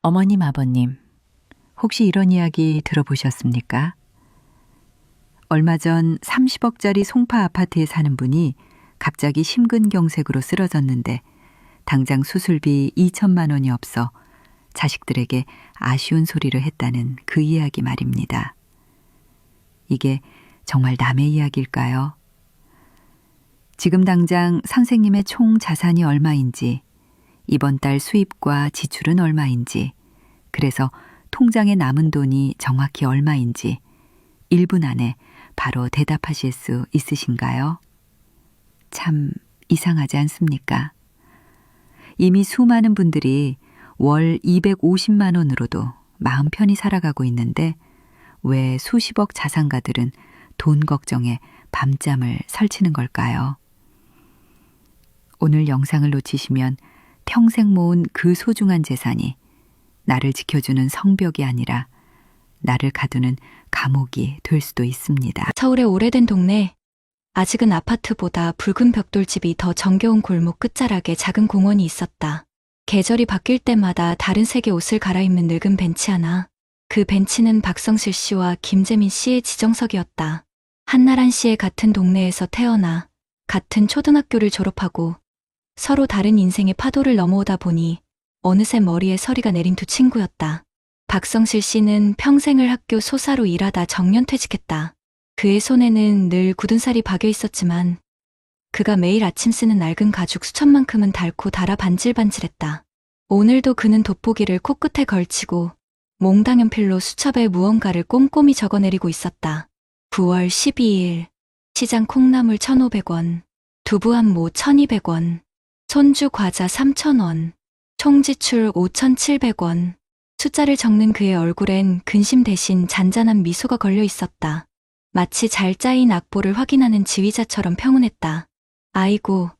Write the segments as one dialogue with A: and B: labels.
A: 어머님, 아버님, 혹시 이런 이야기 들어보셨습니까? 얼마 전 30억짜리 송파 아파트에 사는 분이 갑자기 심근경색으로 쓰러졌는데 당장 수술비 2천만 원이 없어 자식들에게 아쉬운 소리를 했다는 그 이야기 말입니다. 이게 정말 남의 이야기일까요? 지금 당장 선생님의 총 자산이 얼마인지, 이번 달 수입과 지출은 얼마인지, 그래서 통장에 남은 돈이 정확히 얼마인지 1분 안에 바로 대답하실 수 있으신가요? 참 이상하지 않습니까? 이미 수많은 분들이 월 250만 원으로도 마음 편히 살아가고 있는데 왜 수십억 자산가들은 돈 걱정에 밤잠을 설치는 걸까요? 오늘 영상을 놓치시면 평생 모은 그 소중한 재산이 나를 지켜주는 성벽이 아니라 나를 가두는 감옥이 될 수도 있습니다.
B: 서울의 오래된 동네, 아직은 아파트보다 붉은 벽돌집이 더 정겨운 골목 끝자락에 작은 공원이 있었다. 계절이 바뀔 때마다 다른 색의 옷을 갈아입는 늙은 벤치 하나. 그 벤치는 박성실 씨와 김재민 씨의 지정석이었다. 한나란 씨의 같은 동네에서 태어나 같은 초등학교를 졸업하고 서로 다른 인생의 파도를 넘어오다 보니 어느새 머리에 서리가 내린 두 친구였다. 박성실 씨는 평생을 학교 소사로 일하다 정년퇴직했다. 그의 손에는 늘 굳은 살이 박여 있었지만 그가 매일 아침 쓰는 낡은 가죽 수천만큼은 닳고 닳아 반질반질했다. 오늘도 그는 돋보기를 코끝에 걸치고 몽당 연필로 수첩에 무언가를 꼼꼼히 적어내리고 있었다. 9월 12일 시장 콩나물 1,500원, 두부 한 모 1,200원, 손주 과자 3,000원, 총지출 5,700원. 숫자를 적는 그의 얼굴엔 근심 대신 잔잔한 미소가 걸려 있었다. 마치 잘 짜인 악보를 확인하는 지휘자처럼 평온했다. 아이고,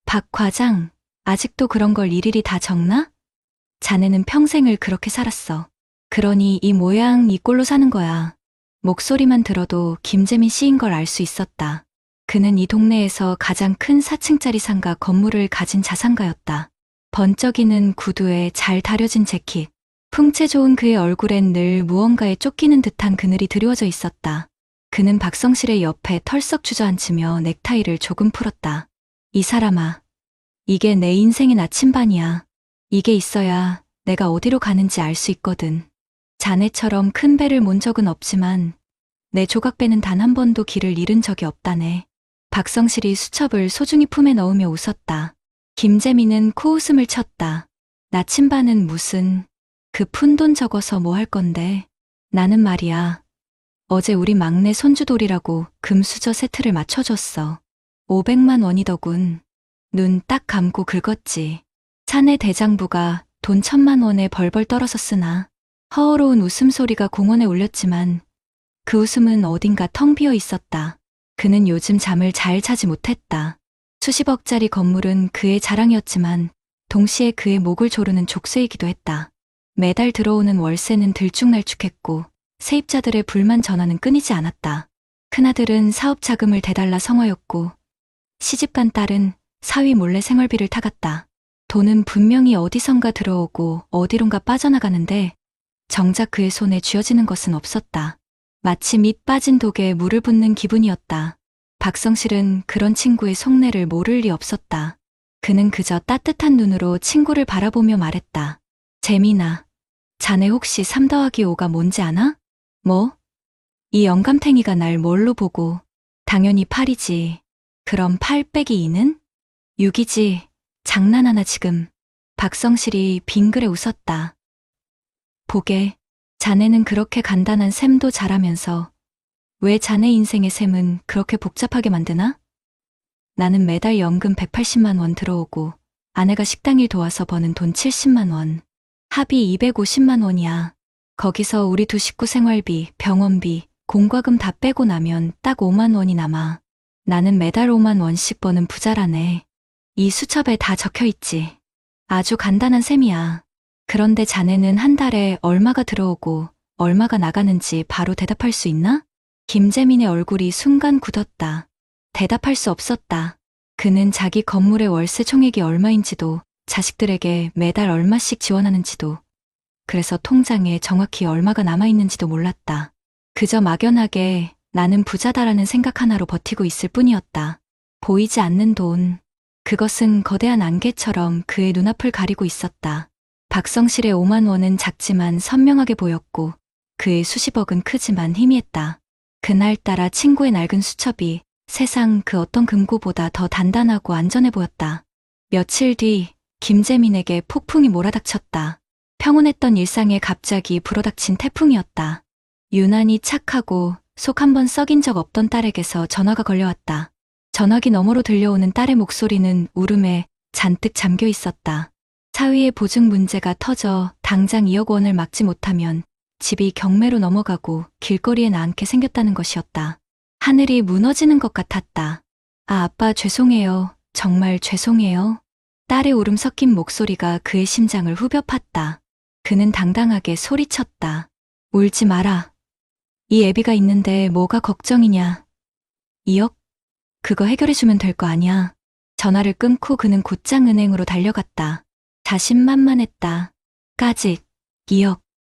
B: 박 과장, 아직도 그런 걸 일일이 다 적나? 자네는 평생을 그렇게 살았어. 그러니 이 모양 이 꼴로 사는 거야. 목소리만 들어도 김재민 씨인 걸 알 수 있었다. 그는 이 동네에서 가장 큰 4층짜리 상가 건물을 가진 자산가였다. 번쩍이는 구두에 잘 다려진 재킷, 풍채 좋은 그의 얼굴엔 늘 무언가에 쫓기는 듯한 그늘이 드리워져 있었다. 그는 박성실의 옆에 털썩 주저앉으며 넥타이를 조금 풀었다. 이 사람아, 이게 내 인생의 나침반이야. 이게 있어야 내가 어디로 가는지 알 수 있거든. 자네처럼 큰 배를 몬 적은 없지만 내 조각배는 단 한 번도 길을 잃은 적이 없다네. 박성실이 수첩을 소중히 품에 넣으며 웃었다. 김재민은 코웃음을 쳤다. 나침반은 무슨, 그 푼돈 적어서 뭐 할 건데. 나는 말이야. 어제 우리 막내 손주돌이라고 금수저 세트를 맞춰줬어. 500만 원이더군. 눈 딱 감고 긁었지. 사내 대장부가 돈 1,000만 원에 벌벌 떨어서 쓰나. 허어로운 웃음소리가 공원에 울렸지만 그 웃음은 어딘가 텅 비어 있었다. 그는 요즘 잠을 잘 자지 못했다. 수십억짜리 건물은 그의 자랑이었지만 동시에 그의 목을 조르는 족쇄이기도 했다. 매달 들어오는 월세는 들쭉날쭉했고 세입자들의 불만 전화는 끊이지 않았다. 큰아들은 사업 자금을 대달라 성화였고 시집간 딸은 사위 몰래 생활비를 타갔다. 돈은 분명히 어디선가 들어오고 어디론가 빠져나가는데 정작 그의 손에 쥐어지는 것은 없었다. 마치 밑 빠진 독에 물을 붓는 기분이었다. 박성실은 그런 친구의 속내를 모를 리 없었다. 그는 그저 따뜻한 눈으로 친구를 바라보며 말했다. 재민아, 자네 혹시 3 더하기 5가 뭔지 아나? 뭐? 이 영감탱이가 날 뭘로 보고. 당연히 8이지. 그럼 8 빼기 2는? 6이지. 장난하나 지금. 박성실이 빙그레 웃었다. 보게, 자네는 그렇게 간단한 셈도 잘하면서 왜 자네 인생의 셈은 그렇게 복잡하게 만드나? 나는 매달 연금 180만 원 들어오고 아내가 식당일 도와서 버는 돈 70만 원. 합이 250만 원이야. 거기서 우리 두 식구 생활비, 병원비, 공과금 다 빼고 나면 딱 5만 원이 남아. 나는 매달 5만 원씩 버는 부자라네. 이 수첩에 다 적혀 있지. 아주 간단한 셈이야. 그런데 자네는 한 달에 얼마가 들어오고 얼마가 나가는지 바로 대답할 수 있나? 김재민의 얼굴이 순간 굳었다. 대답할 수 없었다. 그는 자기 건물의 월세 총액이 얼마인지도 자식들에게 매달 얼마씩 지원하는지도 그래서 통장에 정확히 얼마가 남아있는지도 몰랐다. 그저 막연하게 나는 부자다라는 생각 하나로 버티고 있을 뿐이었다. 보이지 않는 돈. 그것은 거대한 안개처럼 그의 눈앞을 가리고 있었다. 박성실의 5만 원은 작지만 선명하게 보였고 그의 수십억은 크지만 희미했다. 그날따라 친구의 낡은 수첩이 세상 그 어떤 금고보다 더 단단하고 안전해 보였다. 며칠 뒤 김재민에게 폭풍이 몰아닥쳤다. 평온했던 일상에 갑자기 불어닥친 태풍이었다. 유난히 착하고 속 한번 썩인 적 없던 딸에게서 전화가 걸려왔다. 전화기 너머로 들려오는 딸의 목소리는 울음에 잔뜩 잠겨 있었다. 사위의 보증 문제가 터져 당장 2억 원을 막지 못하면 집이 경매로 넘어가고 길거리에 나앉게 생겼다는 것이었다. 하늘이 무너지는 것 같았다. 아, 아빠 죄송해요. 정말 죄송해요. 딸의 울음 섞인 목소리가 그의 심장을 후벼 팠다. 그는 당당하게 소리쳤다. 울지 마라. 이 애비가 있는데 뭐가 걱정이냐. 2억? 그거 해결해주면 될 거 아니야. 전화를 끊고 그는 곧장 은행으로 달려갔다. 자신만만했다. 까짓 2억.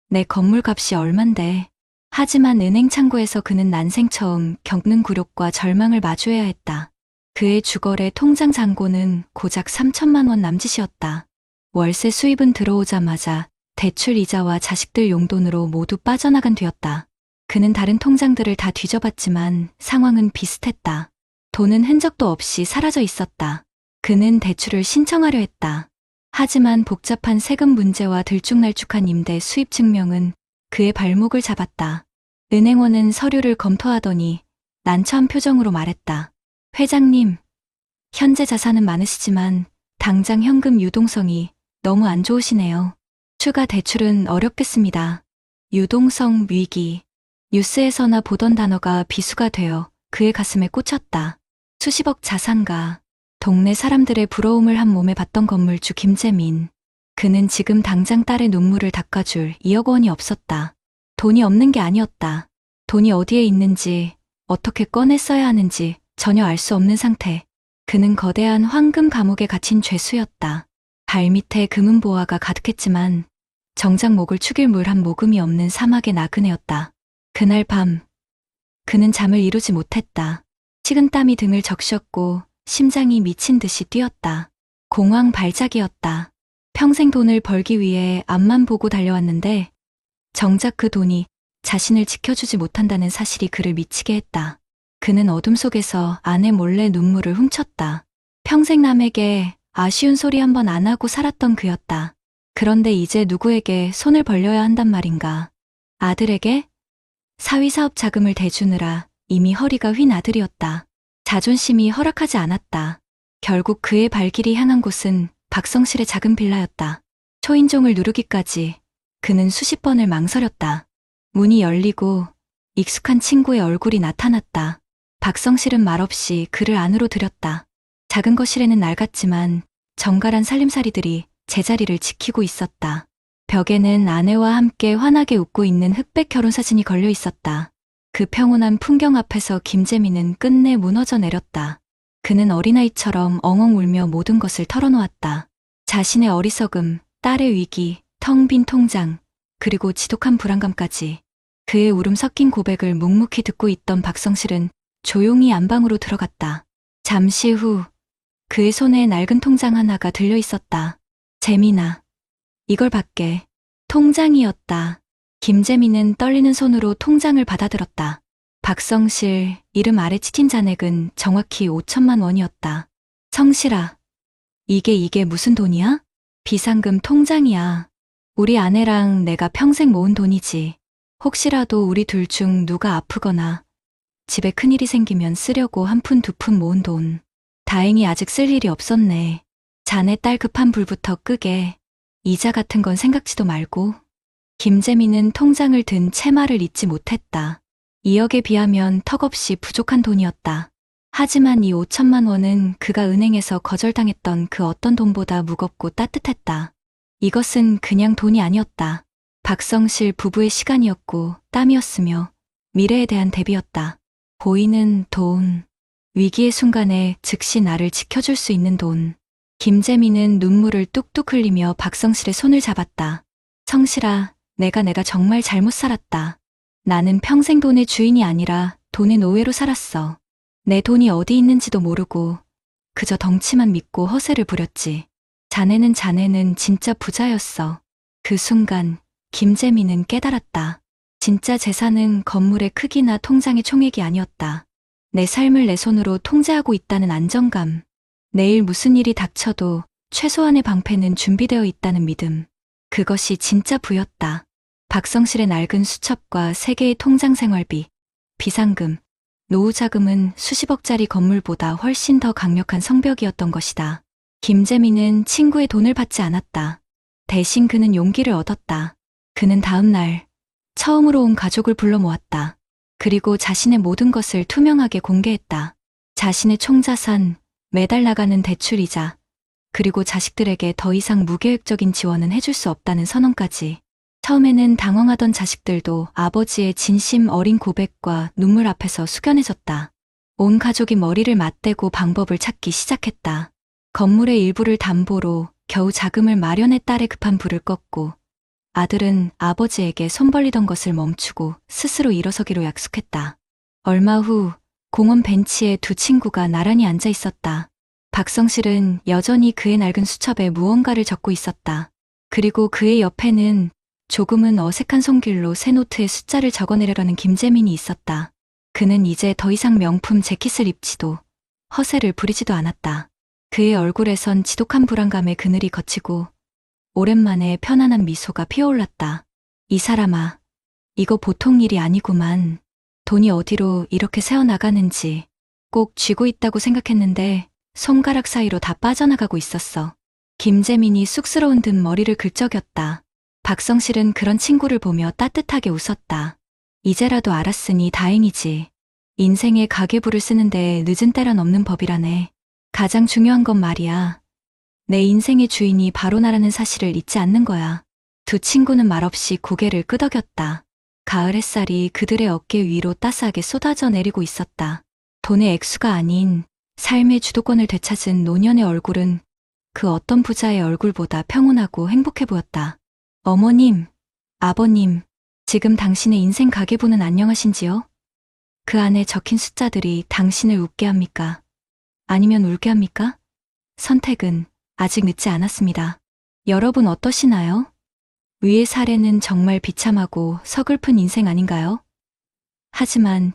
B: 내 건물값이 얼만데. 하지만 은행 창구에서 그는 난생 처음 겪는 굴욕과 절망을 마주해야 했다. 그의 주거래 통장 잔고는 고작 3천만 원 남짓이었다. 월세 수입은 들어오자마자 대출 이자와 자식들 용돈으로 모두 빠져나간 뒤였다. 그는 다른 통장들을 다 뒤져봤지만 상황은 비슷했다. 돈은 흔적도 없이 사라져 있었다. 그는 대출을 신청하려 했다. 하지만 복잡한 세금 문제와 들쭉날쭉한 임대 수입 증명은 그의 발목을 잡았다. 은행원은 서류를 검토하더니 난처한 표정으로 말했다. 회장님, 현재 자산은 많으시지만 당장 현금 유동성이 너무 안 좋으시네요. 추가 대출은 어렵겠습니다. 유동성 위기. 뉴스에서나 보던 단어가 비수가 되어 그의 가슴에 꽂혔다. 수십억 자산가. 동네 사람들의 부러움을 한 몸에 받던 건물주 김재민. 그는 지금 당장 딸의 눈물을 닦아줄 2억 원이 없었다. 돈이 없는 게 아니었다. 돈이 어디에 있는지, 어떻게 꺼내 써야 하는지 전혀 알 수 없는 상태. 그는 거대한 황금 감옥에 갇힌 죄수였다. 발밑에 금은 보화가 가득했지만 정작 목을 축일 물 한 모금이 없는 사막의 나그네였다. 그날 밤, 그는 잠을 이루지 못했다. 식은땀이 등을 적셨고 심장이 미친 듯이 뛰었다. 공황 발작이었다. 평생 돈을 벌기 위해 앞만 보고 달려왔는데 정작 그 돈이 자신을 지켜주지 못한다는 사실이 그를 미치게 했다. 그는 어둠 속에서 아내 몰래 눈물을 훔쳤다. 평생 남에게 아쉬운 소리 한 번 안 하고 살았던 그였다. 그런데 이제 누구에게 손을 벌려야 한단 말인가. 아들에게? 사위사업 자금을 대주느라 이미 허리가 휜 아들이었다. 자존심이 허락하지 않았다. 결국 그의 발길이 향한 곳은 박성실의 작은 빌라였다. 초인종을 누르기까지 그는 수십 번을 망설였다. 문이 열리고 익숙한 친구의 얼굴이 나타났다. 박성실은 말없이 그를 안으로 들였다. 작은 거실에는 낡았지만 정갈한 살림살이들이 제자리를 지키고 있었다. 벽에는 아내와 함께 환하게 웃고 있는 흑백 결혼사진이 걸려 있었다. 그 평온한 풍경 앞에서 김재민은 끝내 무너져 내렸다. 그는 어린아이처럼 엉엉 울며 모든 것을 털어놓았다. 자신의 어리석음, 딸의 위기, 텅 빈 통장, 그리고 지독한 불안감까지. 그의 울음 섞인 고백을 묵묵히 듣고 있던 박성실은 조용히 안방으로 들어갔다. 잠시 후 그의 손에 낡은 통장 하나가 들려 있었다. 재민아, 이걸 받게. 통장이었다. 김재민은 떨리는 손으로 통장을 받아들었다. 박성실 이름 아래 찍힌 잔액은 정확히 5천만 원이었다. 성실아, 이게 무슨 돈이야? 비상금 통장이야. 우리 아내랑 내가 평생 모은 돈이지. 혹시라도 우리 둘 중 누가 아프거나 집에 큰일이 생기면 쓰려고 한 푼 두 푼 모은 돈. 다행히 아직 쓸 일이 없었네. 자네 딸 급한 불부터 끄게. 이자 같은 건 생각지도 말고. 김재민은 통장을 든 채마를 잊지 못했다. 2억에 비하면 턱없이 부족한 돈이었다. 하지만 이 5천만 원은 그가 은행에서 거절당했던 그 어떤 돈보다 무겁고 따뜻했다. 이것은 그냥 돈이 아니었다. 박성실 부부의 시간이었고 땀이었으며 미래에 대한 대비였다. 보이는 돈. 위기의 순간에 즉시 나를 지켜줄 수 있는 돈. 김재민은 눈물을 뚝뚝 흘리며 박성실의 손을 잡았다. 성실아, 내가 정말 잘못 살았다. 나는 평생 돈의 주인이 아니라 돈의 노예로 살았어. 내 돈이 어디 있는지도 모르고 그저 덩치만 믿고 허세를 부렸지. 자네는 진짜 부자였어. 그 순간 김재민은 깨달았다. 진짜 재산은 건물의 크기나 통장의 총액이 아니었다. 내 삶을 내 손으로 통제하고 있다는 안정감. 내일 무슨 일이 닥쳐도 최소한의 방패는 준비되어 있다는 믿음. 그것이 진짜 부였다. 박성실의 낡은 수첩과 3개의 통장 생활비, 비상금, 노후자금은 수십억짜리 건물보다 훨씬 더 강력한 성벽이었던 것이다. 김재민은 친구의 돈을 받지 않았다. 대신 그는 용기를 얻었다. 그는 다음 날 처음으로 온 가족을 불러 모았다. 그리고 자신의 모든 것을 투명하게 공개했다. 자신의 총자산, 매달 나가는 대출이자, 그리고 자식들에게 더 이상 무계획적인 지원은 해줄 수 없다는 선언까지. 처음에는 당황하던 자식들도 아버지의 진심 어린 고백과 눈물 앞에서 숙연해졌다. 온 가족이 머리를 맞대고 방법을 찾기 시작했다. 건물의 일부를 담보로 겨우 자금을 마련해 딸의 급한 불을 껐고, 아들은 아버지에게 손 벌리던 것을 멈추고 스스로 일어서기로 약속했다. 얼마 후 공원 벤치에 두 친구가 나란히 앉아 있었다. 박성실은 여전히 그의 낡은 수첩에 무언가를 적고 있었다. 그리고 그의 옆에는 조금은 어색한 손길로 새 노트에 숫자를 적어내려는 김재민이 있었다. 그는 이제 더 이상 명품 재킷을 입지도 허세를 부리지도 않았다. 그의 얼굴에선 지독한 불안감의 그늘이 걷히고 오랜만에 편안한 미소가 피어올랐다. 이 사람아, 이거 보통 일이 아니구만. 돈이 어디로 이렇게 새어나가는지 꼭 쥐고 있다고 생각했는데 손가락 사이로 다 빠져나가고 있었어. 김재민이 쑥스러운 듯 머리를 긁적였다. 박성실은 그런 친구를 보며 따뜻하게 웃었다. 이제라도 알았으니 다행이지. 인생의 가계부를 쓰는데 늦은 때란 없는 법이라네. 가장 중요한 건 말이야. 내 인생의 주인이 바로 나라는 사실을 잊지 않는 거야. 두 친구는 말없이 고개를 끄덕였다. 가을 햇살이 그들의 어깨 위로 따스하게 쏟아져 내리고 있었다. 돈의 액수가 아닌 삶의 주도권을 되찾은 노년의 얼굴은 그 어떤 부자의 얼굴보다 평온하고 행복해 보였다. 어머님, 아버님, 지금 당신의 인생 가계부는 안녕하신지요? 그 안에 적힌 숫자들이 당신을 웃게 합니까? 아니면 울게 합니까? 선택은 아직 늦지 않았습니다. 여러분 어떠시나요? 위의 사례는 정말 비참하고 서글픈 인생 아닌가요? 하지만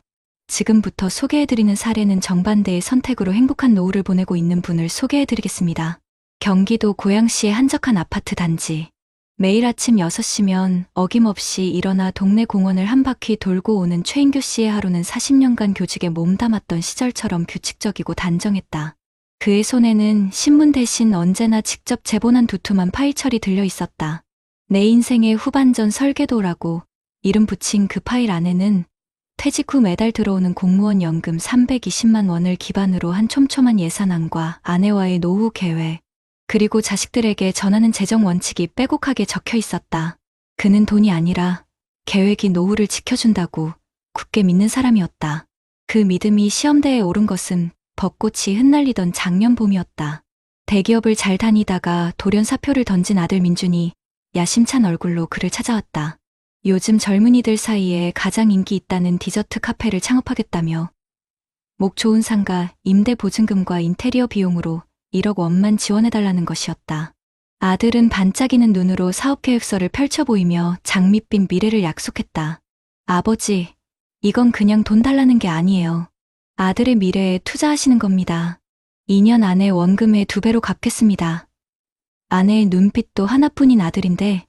B: 지금부터 소개해드리는 사례는 정반대의 선택으로 행복한 노후를 보내고 있는 분을 소개해드리겠습니다. 경기도 고양시의 한적한 아파트 단지. 매일 아침 6시면 어김없이 일어나 동네 공원을 한 바퀴 돌고 오는 최인규 씨의 하루는 40년간 교직에 몸담았던 시절처럼 규칙적이고 단정했다. 그의 손에는 신문 대신 언제나 직접 제본한 두툼한 파일철이 들려 있었다. 내 인생의 후반전 설계도라고 이름 붙인 그 파일 안에는 퇴직 후 매달 들어오는 공무원 연금 320만 원을 기반으로 한 촘촘한 예산안과 아내와의 노후 계획, 그리고 자식들에게 전하는 재정 원칙이 빼곡하게 적혀 있었다. 그는 돈이 아니라 계획이 노후를 지켜준다고 굳게 믿는 사람이었다. 그 믿음이 시험대에 오른 것은 벚꽃이 흩날리던 작년 봄이었다. 대기업을 잘 다니다가 돌연 사표를 던진 아들 민준이 야심찬 얼굴로 그를 찾아왔다. 요즘 젊은이들 사이에 가장 인기 있다는 디저트 카페를 창업하겠다며 목 좋은 상가, 임대 보증금과 인테리어 비용으로 1억 원만 지원해달라는 것이었다. 아들은 반짝이는 눈으로 사업계획서를 펼쳐 보이며 장밋빛 미래를 약속했다. 아버지, 이건 그냥 돈 달라는 게 아니에요. 아들의 미래에 투자하시는 겁니다. 2년 안에 원금의 2배로 갚겠습니다. 아내의 눈빛도 하나뿐인 아들인데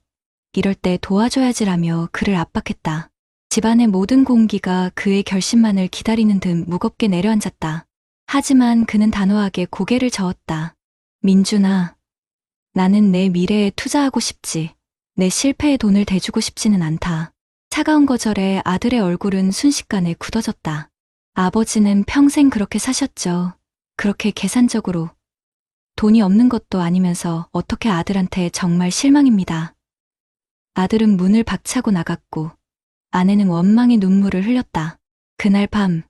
B: 이럴 때 도와줘야지라며 그를 압박했다. 집안의 모든 공기가 그의 결심만을 기다리는 듯 무겁게 내려앉았다. 하지만 그는 단호하게 고개를 저었다. 민준아, 나는 내 미래에 투자하고 싶지. 내 실패에 돈을 대주고 싶지는 않다. 차가운 거절에 아들의 얼굴은 순식간에 굳어졌다. 아버지는 평생 그렇게 사셨죠. 그렇게 계산적으로. 돈이 없는 것도 아니면서 어떻게 아들한테 정말 실망입니다. 아들은 문을 박차고 나갔고 아내는 원망의 눈물을 흘렸다. 그날 밤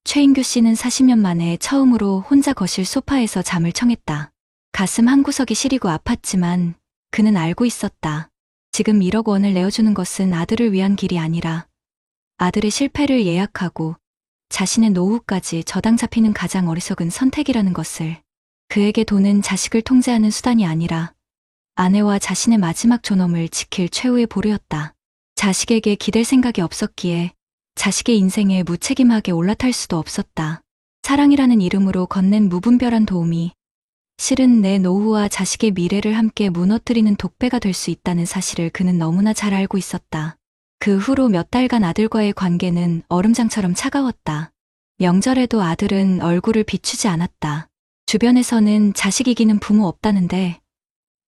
B: 최인규 씨는 40년 만에 처음으로 혼자 거실 소파에서 잠을 청했다. 가슴 한구석이 시리고 아팠지만 그는 알고 있었다. 지금 1억 원을 내어주는 것은 아들을 위한 길이 아니라 아들의 실패를 예약하고 자신의 노후까지 저당 잡히는 가장 어리석은 선택이라는 것을. 그에게 돈은 자식을 통제하는 수단이 아니라 아내와 자신의 마지막 존엄을 지킬 최후의 보루였다. 자식에게 기댈 생각이 없었기에 자식의 인생에 무책임하게 올라탈 수도 없었다. 사랑이라는 이름으로 건넨 무분별한 도움이 실은 내 노후와 자식의 미래를 함께 무너뜨리는 독배가 될 수 있다는 사실을 그는 너무나 잘 알고 있었다. 그 후로 몇 달간 아들과의 관계는 얼음장처럼 차가웠다. 명절에도 아들은 얼굴을 비추지 않았다. 주변에서는 자식 이기는 부모 없다는데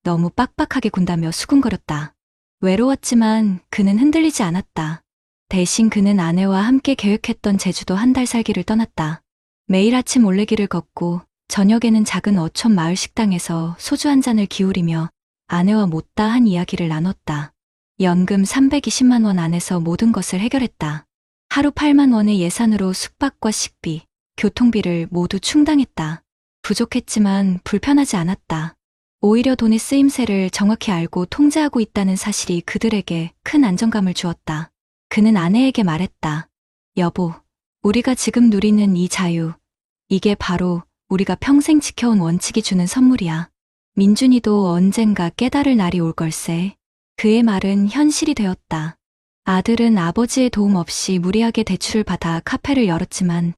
B: 너무 빡빡하게 군다며 수군거렸다. 외로웠지만 그는 흔들리지 않았다. 대신 그는 아내와 함께 계획했던 제주도 한 달 살기를 떠났다. 매일 아침 올레길을 걷고 저녁에는 작은 어촌 마을 식당에서 소주 한 잔을 기울이며 아내와 못다한 이야기를 나눴다. 연금 320만 원 안에서 모든 것을 해결했다. 하루 8만 원의 예산으로 숙박과 식비, 교통비를 모두 충당했다. 부족했지만 불편하지 않았다. 오히려 돈의 쓰임새를 정확히 알고 통제하고 있다는 사실이 그들에게 큰 안정감을 주었다. 그는 아내에게 말했다. 여보, 우리가 지금 누리는 이 자유, 이게 바로 우리가 평생 지켜온 원칙이 주는 선물이야. 민준이도 언젠가 깨달을 날이 올 걸세. 그의 말은 현실이 되었다. 아들은 아버지의 도움 없이 무리하게 대출을 받아 카페를 열었지만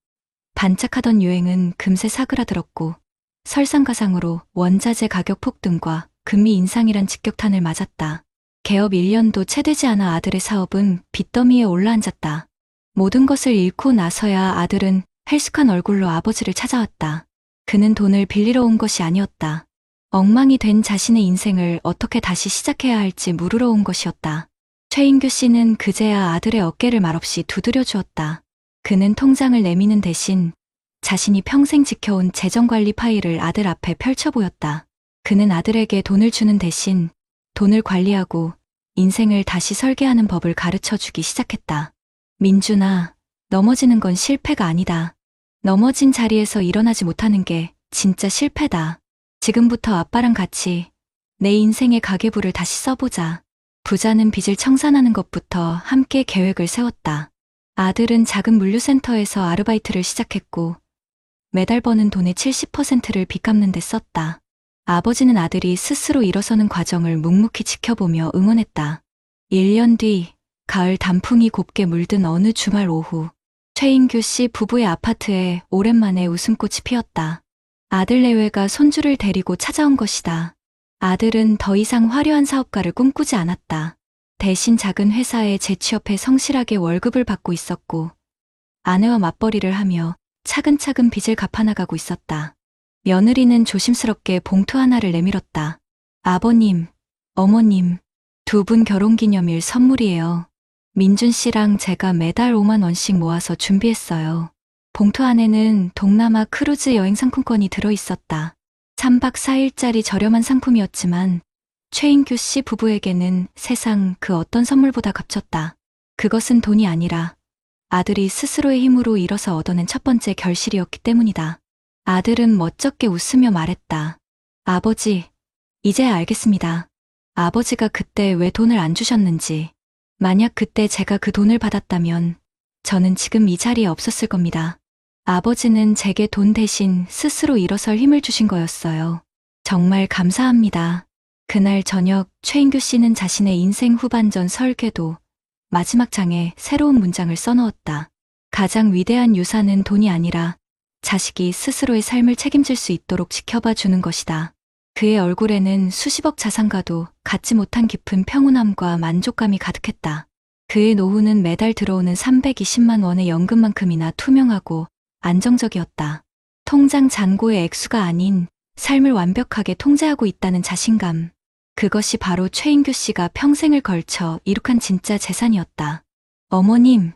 B: 반짝하던 유행은 금세 사그라들었고 설상가상으로 원자재 가격 폭등과 금리 인상이란 직격탄을 맞았다. 개업 1년도 채 되지 않아 아들의 사업은 빚더미에 올라앉았다. 모든 것을 잃고 나서야 아들은 헬쑥한 얼굴로 아버지를 찾아왔다. 그는 돈을 빌리러 온 것이 아니었다. 엉망이 된 자신의 인생을 어떻게 다시 시작해야 할지 물으러 온 것이었다. 최인규 씨는 그제야 아들의 어깨를 말없이 두드려 주었다. 그는 통장을 내미는 대신 자신이 평생 지켜온 재정관리 파일을 아들 앞에 펼쳐 보였다. 그는 아들에게 돈을 주는 대신 돈을 관리하고 인생을 다시 설계하는 법을 가르쳐 주기 시작했다. 민준아, 넘어지는 건 실패가 아니다. 넘어진 자리에서 일어나지 못하는 게 진짜 실패다. 지금부터 아빠랑 같이 내 인생의 가계부를 다시 써보자. 부자는 빚을 청산하는 것부터 함께 계획을 세웠다. 아들은 작은 물류센터에서 아르바이트를 시작했고 매달 버는 돈의 70%를 빚 갚는 데 썼다. 아버지는 아들이 스스로 일어서는 과정을 묵묵히 지켜보며 응원했다. 1년 뒤 가을 단풍이 곱게 물든 어느 주말 오후 최인규 씨 부부의 아파트에 오랜만에 웃음꽃이 피었다. 아들 내외가 손주를 데리고 찾아온 것이다. 아들은 더 이상 화려한 사업가를 꿈꾸지 않았다. 대신 작은 회사에 재취업해 성실하게 월급을 받고 있었고 아내와 맞벌이를 하며 차근차근 빚을 갚아나가고 있었다. 며느리는 조심스럽게 봉투 하나를 내밀었다. 아버님, 어머님, 두 분 결혼기념일 선물이에요. 민준 씨랑 제가 매달 5만 원씩 모아서 준비했어요. 봉투 안에는 동남아 크루즈 여행 상품권이 들어있었다. 3박 4일짜리 저렴한 상품이었지만 최인규 씨 부부에게는 세상 그 어떤 선물보다 값졌다. 그것은 돈이 아니라 아들이 스스로의 힘으로 일어서 얻어낸 첫 번째 결실이었기 때문이다. 아들은 멋쩍게 웃으며 말했다. 아버지, 이제야 알겠습니다. 아버지가 그때 왜 돈을 안 주셨는지. 만약 그때 제가 그 돈을 받았다면 저는 지금 이 자리에 없었을 겁니다. 아버지는 제게 돈 대신 스스로 일어설 힘을 주신 거였어요. 정말 감사합니다. 그날 저녁 최인규 씨는 자신의 인생 후반전 설계도 마지막 장에 새로운 문장을 써넣었다. 가장 위대한 유산은 돈이 아니라 자식이 스스로의 삶을 책임질 수 있도록 지켜봐 주는 것이다. 그의 얼굴에는 수십억 자산가도 갖지 못한 깊은 평온함과 만족감이 가득했다. 그의 노후는 매달 들어오는 320만 원의 연금만큼이나 투명하고 안정적이었다. 통장 잔고의 액수가 아닌 삶을 완벽하게 통제하고 있다는 자신감. 그것이 바로 최인규 씨가 평생을 걸쳐 이룩한 진짜 재산이었다. 어머님,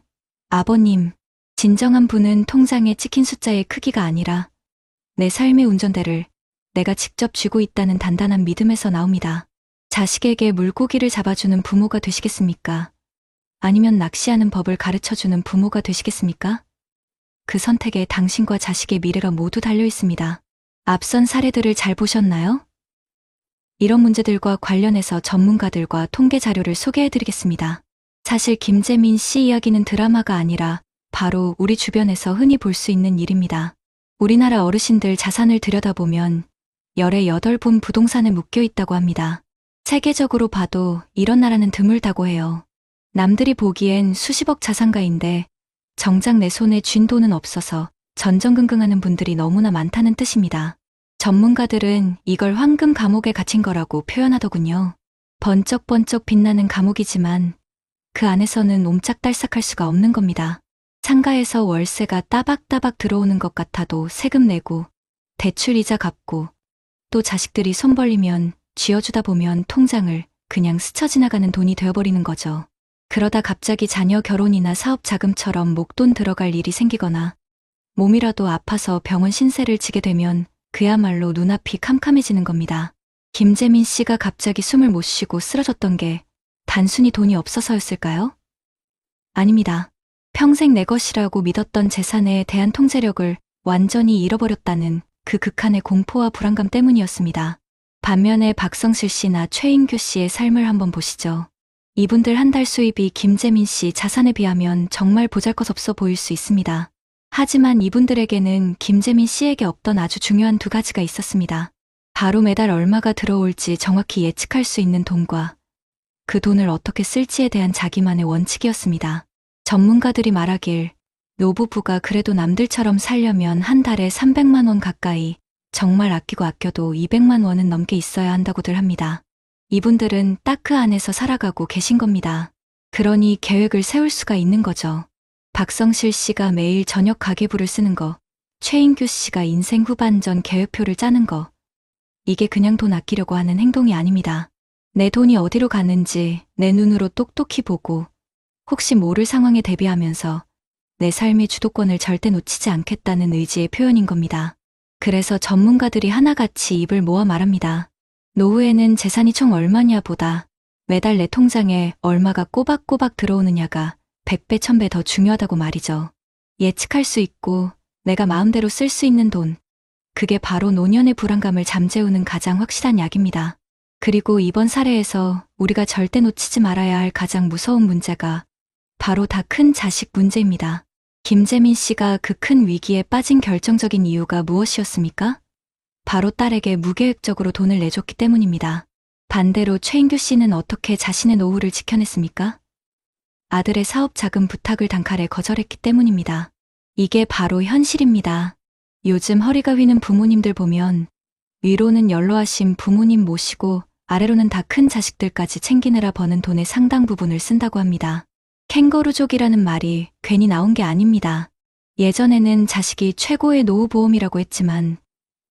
B: 아버님, 진정한 부는 통장에 찍힌 숫자의 크기가 아니라 내 삶의 운전대를 내가 직접 쥐고 있다는 단단한 믿음에서 나옵니다. 자식에게 물고기를 잡아주는 부모가 되시겠습니까? 아니면 낚시하는 법을 가르쳐주는 부모가 되시겠습니까? 그 선택에 당신과 자식의 미래가 모두 달려 있습니다. 앞선 사례들을 잘 보셨나요? 이런 문제들과 관련해서 전문가들과 통계 자료를 소개해드리겠습니다. 사실 김재민 씨 이야기는 드라마가 아니라 바로 우리 주변에서 흔히 볼 수 있는 일입니다. 우리나라 어르신들 자산을 들여다보면 열에 8분 부동산에 묶여 있다고 합니다. 세계적으로 봐도 이런 나라는 드물다고 해요. 남들이 보기엔 수십억 자산가인데 정작 내 손에 쥔 돈은 없어서 전전긍긍하는 분들이 너무나 많다는 뜻입니다. 전문가들은 이걸 황금 감옥에 갇힌 거라고 표현하더군요. 번쩍번쩍 빛나는 감옥이지만 그 안에서는 옴짝달싹할 수가 없는 겁니다. 상가에서 월세가 따박따박 들어오는 것 같아도 세금 내고 대출 이자 갚고 또 자식들이 손 벌리면 쥐어주다 보면 통장을 그냥 스쳐 지나가는 돈이 되어버리는 거죠. 그러다 갑자기 자녀 결혼이나 사업 자금처럼 목돈 들어갈 일이 생기거나 몸이라도 아파서 병원 신세를 지게 되면 그야말로 눈앞이 캄캄해지는 겁니다. 김재민 씨가 갑자기 숨을 못 쉬고 쓰러졌던 게 단순히 돈이 없어서였을까요? 아닙니다. 평생 내 것이라고 믿었던 재산에 대한 통제력을 완전히 잃어버렸다는 그 극한의 공포와 불안감 때문이었습니다. 반면에 박성실 씨나 최인규 씨의 삶을 한번 보시죠. 이분들 한 달 수입이 김재민 씨 자산에 비하면 정말 보잘것없어 보일 수 있습니다. 하지만 이분들에게는 김재민 씨에게 없던 아주 중요한 두 가지가 있었습니다. 바로 매달 얼마가 들어올지 정확히 예측할 수 있는 돈과 그 돈을 어떻게 쓸지에 대한 자기만의 원칙이었습니다. 전문가들이 말하길 노부부가 그래도 남들처럼 살려면 한 달에 300만 원 가까이, 정말 아끼고 아껴도 200만 원은 넘게 있어야 한다고들 합니다. 이분들은 딱 그 안에서 살아가고 계신 겁니다. 그러니 계획을 세울 수가 있는 거죠. 박성실 씨가 매일 저녁 가계부를 쓰는 거, 최인규 씨가 인생 후반전 계획표를 짜는 거, 이게 그냥 돈 아끼려고 하는 행동이 아닙니다. 내 돈이 어디로 가는지 내 눈으로 똑똑히 보고 혹시 모를 상황에 대비하면서 내 삶의 주도권을 절대 놓치지 않겠다는 의지의 표현인 겁니다. 그래서 전문가들이 하나같이 입을 모아 말합니다. 노후에는 재산이 총 얼마냐 보다 매달 내 통장에 얼마가 꼬박꼬박 들어오느냐가 100배, 1000배 더 중요하다고 말이죠. 예측할 수 있고 내가 마음대로 쓸 수 있는 돈, 그게 바로 노년의 불안감을 잠재우는 가장 확실한 약입니다. 그리고 이번 사례에서 우리가 절대 놓치지 말아야 할 가장 무서운 문제가 바로 다 큰 자식 문제입니다. 김재민 씨가 그 큰 위기에 빠진 결정적인 이유가 무엇이었습니까? 바로 딸에게 무계획적으로 돈을 내줬기 때문입니다. 반대로 최인규 씨는 어떻게 자신의 노후를 지켜냈습니까? 아들의 사업 자금 부탁을 단칼에 거절했기 때문입니다. 이게 바로 현실입니다. 요즘 허리가 휘는 부모님들 보면 위로는 연로하신 부모님 모시고 아래로는 다 큰 자식들까지 챙기느라 버는 돈의 상당 부분을 쓴다고 합니다. 캥거루족이라는 말이 괜히 나온 게 아닙니다. 예전에는 자식이 최고의 노후보험이라고 했지만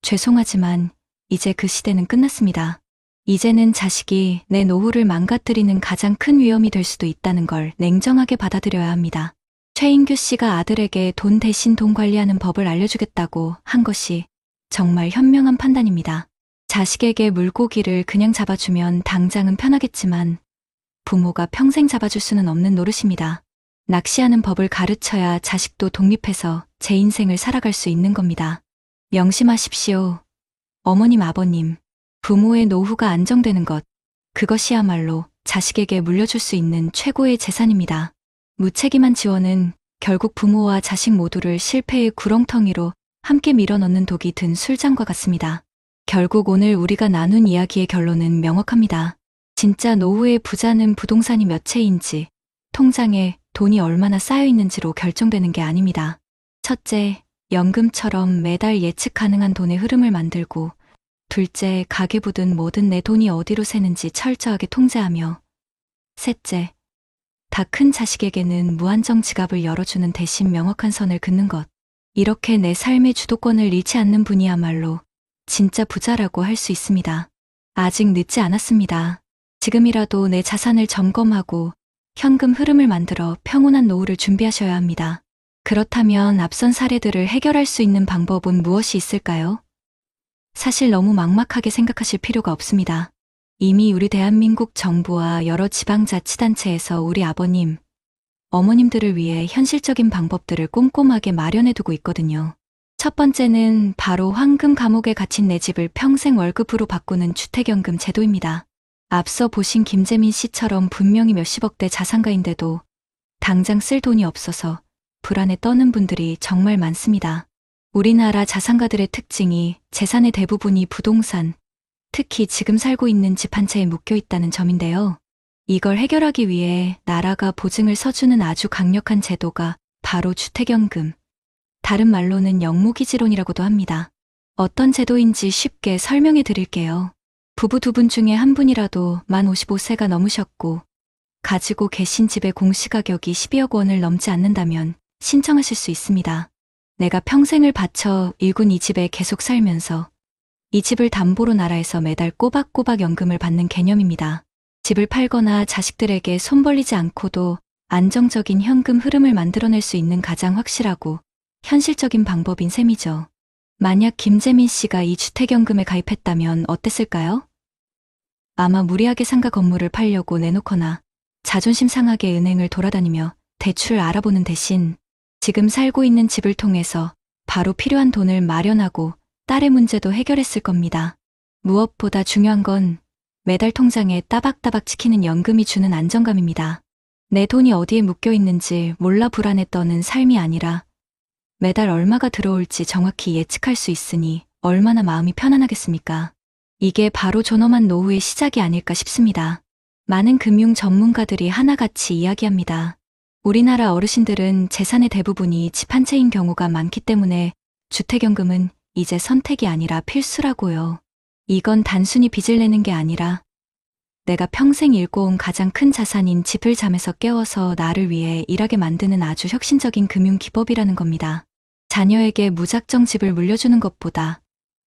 B: 죄송하지만 이제 그 시대는 끝났습니다. 이제는 자식이 내 노후를 망가뜨리는 가장 큰 위험이 될 수도 있다는 걸 냉정하게 받아들여야 합니다. 최인규 씨가 아들에게 돈 대신 돈 관리하는 법을 알려주겠다고 한 것이 정말 현명한 판단입니다. 자식에게 물고기를 그냥 잡아주면 당장은 편하겠지만 부모가 평생 잡아줄 수는 없는 노릇입니다. 낚시하는 법을 가르쳐야 자식도 독립해서 제 인생을 살아갈 수 있는 겁니다. 명심하십시오. 어머님, 아버님, 부모의 노후가 안정되는 것, 그것이야말로 자식에게 물려줄 수 있는 최고의 재산입니다. 무책임한 지원은 결국 부모와 자식 모두를 실패의 구렁텅이로 함께 밀어넣는 독이 든 술잔과 같습니다. 결국 오늘 우리가 나눈 이야기의 결론은 명확합니다. 진짜 노후의 부자는 부동산이 몇 채인지, 통장에 돈이 얼마나 쌓여 있는지로 결정되는 게 아닙니다. 첫째, 연금처럼 매달 예측 가능한 돈의 흐름을 만들고, 둘째, 가계부든 뭐든 내 돈이 어디로 새는지 철저하게 통제하며, 셋째, 다 큰 자식에게는 무한정 지갑을 열어주는 대신 명확한 선을 긋는 것. 이렇게 내 삶의 주도권을 잃지 않는 분이야말로 진짜 부자라고 할 수 있습니다. 아직 늦지 않았습니다. 지금이라도 내 자산을 점검하고 현금 흐름을 만들어 평온한 노후를 준비하셔야 합니다. 그렇다면 앞선 사례들을 해결할 수 있는 방법은 무엇이 있을까요? 사실 너무 막막하게 생각하실 필요가 없습니다. 이미 우리 대한민국 정부와 여러 지방자치단체에서 우리 아버님, 어머님들을 위해 현실적인 방법들을 꼼꼼하게 마련해두고 있거든요. 첫 번째는 바로 황금 감옥에 갇힌 내 집을 평생 월급으로 바꾸는 주택연금 제도입니다. 앞서 보신 김재민 씨처럼 분명히 몇십억대 자산가인데도 당장 쓸 돈이 없어서 불안에 떠는 분들이 정말 많습니다. 우리나라 자산가들의 특징이 재산의 대부분이 부동산, 특히 지금 살고 있는 집 한 채에 묶여 있다는 점인데요. 이걸 해결하기 위해 나라가 보증을 서주는 아주 강력한 제도가 바로 주택연금, 다른 말로는 영무기지론이라고도 합니다. 어떤 제도인지 쉽게 설명해 드릴게요. 부부 두 분 중에 한 분이라도 만 55세가 넘으셨고 가지고 계신 집의 공시가격이 12억 원을 넘지 않는다면 신청하실 수 있습니다. 내가 평생을 바쳐 일군 이 집에 계속 살면서 이 집을 담보로 나라에서 매달 꼬박꼬박 연금을 받는 개념입니다. 집을 팔거나 자식들에게 손 벌리지 않고도 안정적인 현금 흐름을 만들어낼 수 있는 가장 확실하고 현실적인 방법인 셈이죠. 만약 김재민 씨가 이 주택연금에 가입했다면 어땠을까요? 아마 무리하게 상가 건물을 팔려고 내놓거나 자존심 상하게 은행을 돌아다니며 대출을 알아보는 대신 지금 살고 있는 집을 통해서 바로 필요한 돈을 마련하고 딸의 문제도 해결했을 겁니다. 무엇보다 중요한 건 매달 통장에 따박따박 찍히는 연금이 주는 안정감입니다. 내 돈이 어디에 묶여 있는지 몰라 불안에 떠는 삶이 아니라 매달 얼마가 들어올지 정확히 예측할 수 있으니 얼마나 마음이 편안하겠습니까? 이게 바로 존엄한 노후의 시작이 아닐까 싶습니다. 많은 금융 전문가들이 하나같이 이야기합니다. 우리나라 어르신들은 재산의 대부분이 집 한 채인 경우가 많기 때문에 주택연금은 이제 선택이 아니라 필수라고요. 이건 단순히 빚을 내는 게 아니라 내가 평생 일궈온 가장 큰 자산인 집을 잠에서 깨워서 나를 위해 일하게 만드는 아주 혁신적인 금융 기법이라는 겁니다. 자녀에게 무작정 집을 물려주는 것보다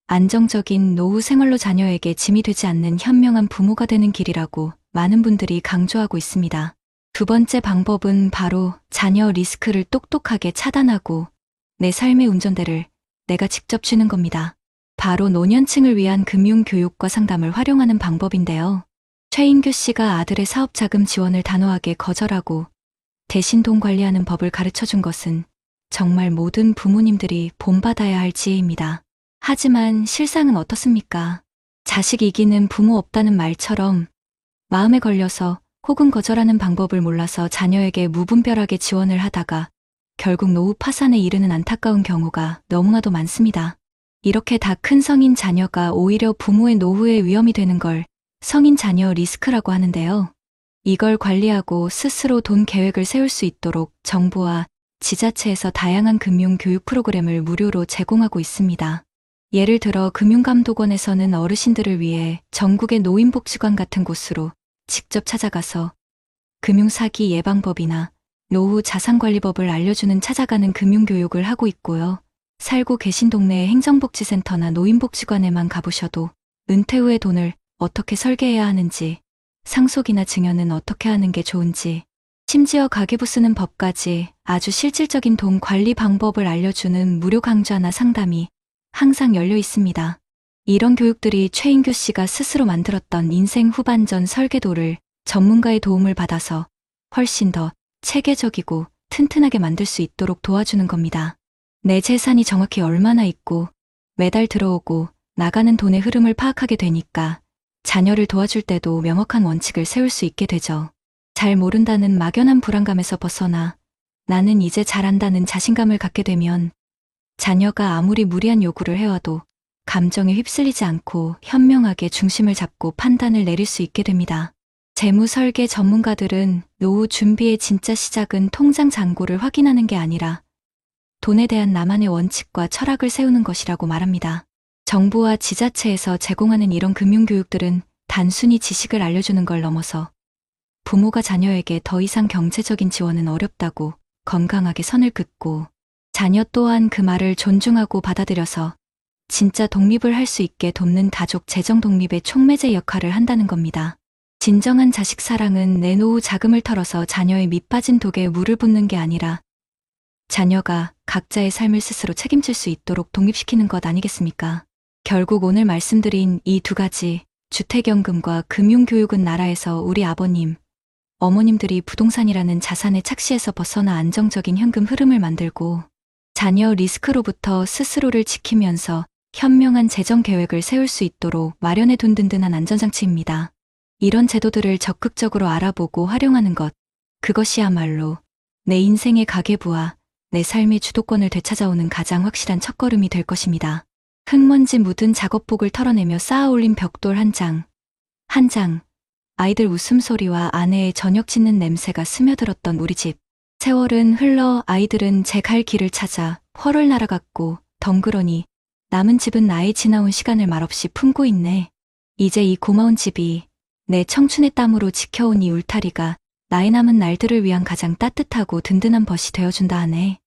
B: 안정적인 노후 생활로 자녀에게 짐이 되지 않는 현명한 부모가 되는 길이라고 많은 분들이 강조하고 있습니다. 두 번째 방법은 바로 자녀 리스크를 똑똑하게 차단하고 내 삶의 운전대를 내가 직접 쥐는 겁니다. 바로 노년층을 위한 금융 교육과 상담을 활용하는 방법인데요. 최인규 씨가 아들의 사업 자금 지원을 단호하게 거절하고 대신 돈 관리하는 법을 가르쳐 준 것은 정말 모든 부모님들이 본받아야 할 지혜입니다. 하지만 실상은 어떻습니까? 자식 이기는 부모 없다는 말처럼 마음에 걸려서 혹은 거절하는 방법을 몰라서 자녀에게 무분별하게 지원을 하다가 결국 노후 파산에 이르는 안타까운 경우가 너무나도 많습니다. 이렇게 다 큰 성인 자녀가 오히려 부모의 노후에 위험이 되는 걸 성인 자녀 리스크라고 하는데요. 이걸 관리하고 스스로 돈 계획을 세울 수 있도록 정부와 지자체에서 다양한 금융 교육 프로그램을 무료로 제공하고 있습니다. 예를 들어 금융감독원에서는 어르신들을 위해 전국의 노인복지관 같은 곳으로 직접 찾아가서 금융사기 예방법이나 노후 자산관리법을 알려주는 찾아가는 금융교육을 하고 있고요. 살고 계신 동네의 행정복지센터나 노인복지관에만 가보셔도 은퇴 후의 돈을 어떻게 설계해야 하는지, 상속이나 증여는 어떻게 하는 게 좋은지, 심지어 가계부 쓰는 법까지 아주 실질적인 돈 관리 방법을 알려주는 무료 강좌나 상담이 항상 열려 있습니다. 이런 교육들이 최인규 씨가 스스로 만들었던 인생 후반전 설계도를 전문가의 도움을 받아서 훨씬 더 체계적이고 튼튼하게 만들 수 있도록 도와주는 겁니다. 내 재산이 정확히 얼마나 있고 매달 들어오고 나가는 돈의 흐름을 파악하게 되니까 자녀를 도와줄 때도 명확한 원칙을 세울 수 있게 되죠. 잘 모른다는 막연한 불안감에서 벗어나 나는 이제 잘한다는 자신감을 갖게 되면 자녀가 아무리 무리한 요구를 해와도 감정에 휩쓸리지 않고 현명하게 중심을 잡고 판단을 내릴 수 있게 됩니다. 재무 설계 전문가들은 노후 준비의 진짜 시작은 통장 잔고를 확인하는 게 아니라 돈에 대한 나만의 원칙과 철학을 세우는 것이라고 말합니다. 정부와 지자체에서 제공하는 이런 금융교육들은 단순히 지식을 알려주는 걸 넘어서 부모가 자녀에게 더 이상 경제적인 지원은 어렵다고 건강하게 선을 긋고 자녀 또한 그 말을 존중하고 받아들여서 진짜 독립을 할 수 있게 돕는 가족 재정 독립의 촉매제 역할을 한다는 겁니다. 진정한 자식 사랑은 내 노후 자금을 털어서 자녀의 밑빠진 독에 물을 붓는 게 아니라 자녀가 각자의 삶을 스스로 책임질 수 있도록 독립시키는 것 아니겠습니까? 결국 오늘 말씀드린 이 두 가지 주택연금과 금융교육은 나라에서 우리 아버님, 어머님들이 부동산이라는 자산의 착시에서 벗어나 안정적인 현금 흐름을 만들고 자녀 리스크로부터 스스로를 지키면서 현명한 재정 계획을 세울 수 있도록 마련해둔 든든한 안전장치입니다. 이런 제도들을 적극적으로 알아보고 활용하는 것, 그것이야말로 내 인생의 가계부와 내 삶의 주도권을 되찾아오는 가장 확실한 첫걸음이 될 것입니다. 흙먼지 묻은 작업복을 털어내며 쌓아올린 벽돌 한 장, 한 장, 아이들 웃음소리와 아내의 저녁 짓는 냄새가 스며들었던 우리 집. 세월은 흘러 아이들은 제 갈 길을 찾아 펄을 날아갔고 덩그러니 남은 집은 나의 지나온 시간을 말없이 품고 있네. 이제 이 고마운 집이 내 청춘의 땀으로 지켜온 이 울타리가 나의 남은 날들을 위한 가장 따뜻하고 든든한 벗이 되어준다 하네.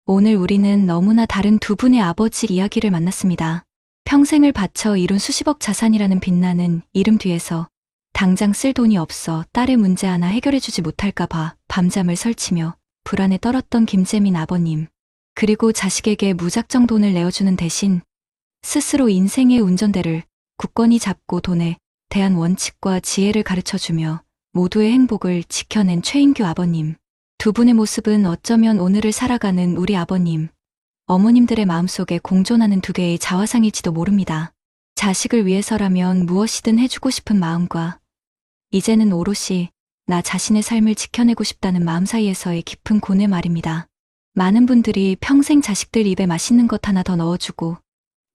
B: 오늘 우리는 너무나 다른 두 분의 아버지 이야기를 만났습니다. 평생을 바쳐 이룬 수십억 자산이라는 빛나는 이름 뒤에서 당장 쓸 돈이 없어 딸의 문제 하나 해결해주지 못할까봐 밤잠을 설치며 불안에 떨었던 김재민 아버님. 그리고 자식에게 무작정 돈을 내어주는 대신 스스로 인생의 운전대를 굳건히 잡고 돈에 대한 원칙과 지혜를 가르쳐주며 모두의 행복을 지켜낸 최인규 아버님. 두 분의 모습은 어쩌면 오늘을 살아가는 우리 아버님, 어머님들의 마음속에 공존하는 두 개의 자화상일지도 모릅니다. 자식을 위해서라면 무엇이든 해주고 싶은 마음과 이제는 오롯이 나 자신의 삶을 지켜내고 싶다는 마음 사이에서의 깊은 고뇌 말입니다. 많은 분들이 평생 자식들 입에 맛있는 것 하나 더 넣어주고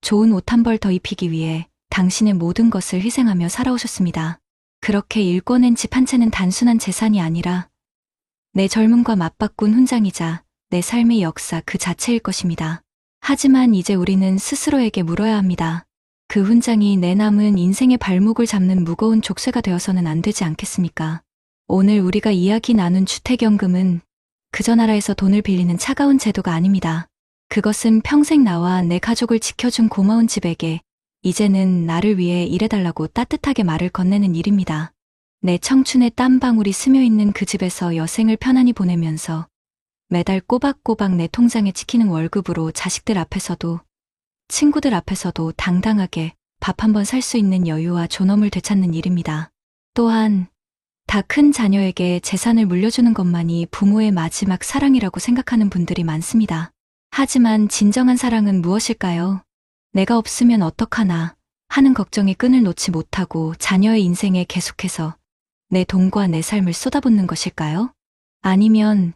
B: 좋은 옷 한 벌 더 입히기 위해 당신의 모든 것을 희생하며 살아오셨습니다. 그렇게 일궈낸 집 한 채는 단순한 재산이 아니라 내 젊음과 맞바꾼 훈장이자 내 삶의 역사 그 자체일 것입니다. 하지만 이제 우리는 스스로에게 물어야 합니다. 그 훈장이 내 남은 인생의 발목을 잡는 무거운 족쇄가 되어서는 안 되지 않겠습니까? 오늘 우리가 이야기 나눈 주택연금은 그저 나라에서 돈을 빌리는 차가운 제도가 아닙니다. 그것은 평생 나와 내 가족을 지켜준 고마운 집에게 이제는 나를 위해 일해달라고 따뜻하게 말을 건네는 일입니다. 내 청춘의 땀방울이 스며있는 그 집에서 여생을 편안히 보내면서 매달 꼬박꼬박 내 통장에 찍히는 월급으로 자식들 앞에서도 친구들 앞에서도 당당하게 밥 한 번 살 수 있는 여유와 존엄을 되찾는 일입니다. 또한 다 큰 자녀에게 재산을 물려주는 것만이 부모의 마지막 사랑이라고 생각하는 분들이 많습니다. 하지만 진정한 사랑은 무엇일까요? 내가 없으면 어떡하나 하는 걱정에 끈을 놓지 못하고 자녀의 인생에 계속해서 내 돈과 내 삶을 쏟아붓는 것일까요? 아니면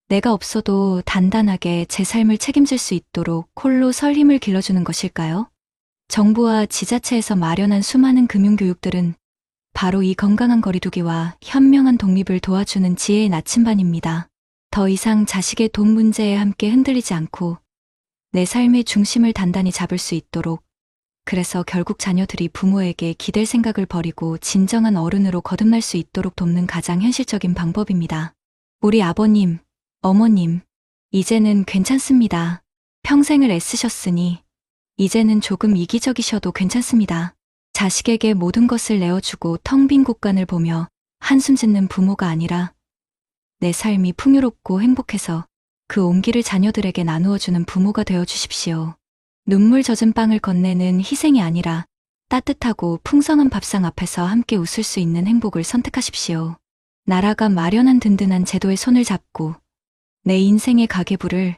B: 내가 없어도 단단하게 제 삶을 책임질 수 있도록 홀로 설 힘을 길러주는 것일까요? 정부와 지자체에서 마련한 수많은 금융교육들은 바로 이 건강한 거리두기와 현명한 독립을 도와주는 지혜의 나침반입니다. 더 이상 자식의 돈 문제에 함께 흔들리지 않고 내 삶의 중심을 단단히 잡을 수 있도록, 그래서 결국 자녀들이 부모에게 기댈 생각을 버리고 진정한 어른으로 거듭날 수 있도록 돕는 가장 현실적인 방법입니다. 우리 아버님, 어머님, 이제는 괜찮습니다. 평생을 애쓰셨으니 이제는 조금 이기적이셔도 괜찮습니다. 자식에게 모든 것을 내어주고 텅 빈 곳간을 보며 한숨 짓는 부모가 아니라 내 삶이 풍요롭고 행복해서 그 온기를 자녀들에게 나누어주는 부모가 되어주십시오. 눈물 젖은 빵을 건네는 희생이 아니라 따뜻하고 풍성한 밥상 앞에서 함께 웃을 수 있는 행복을 선택하십시오. 나라가 마련한 든든한 제도의 손을 잡고 내 인생의 가계부를,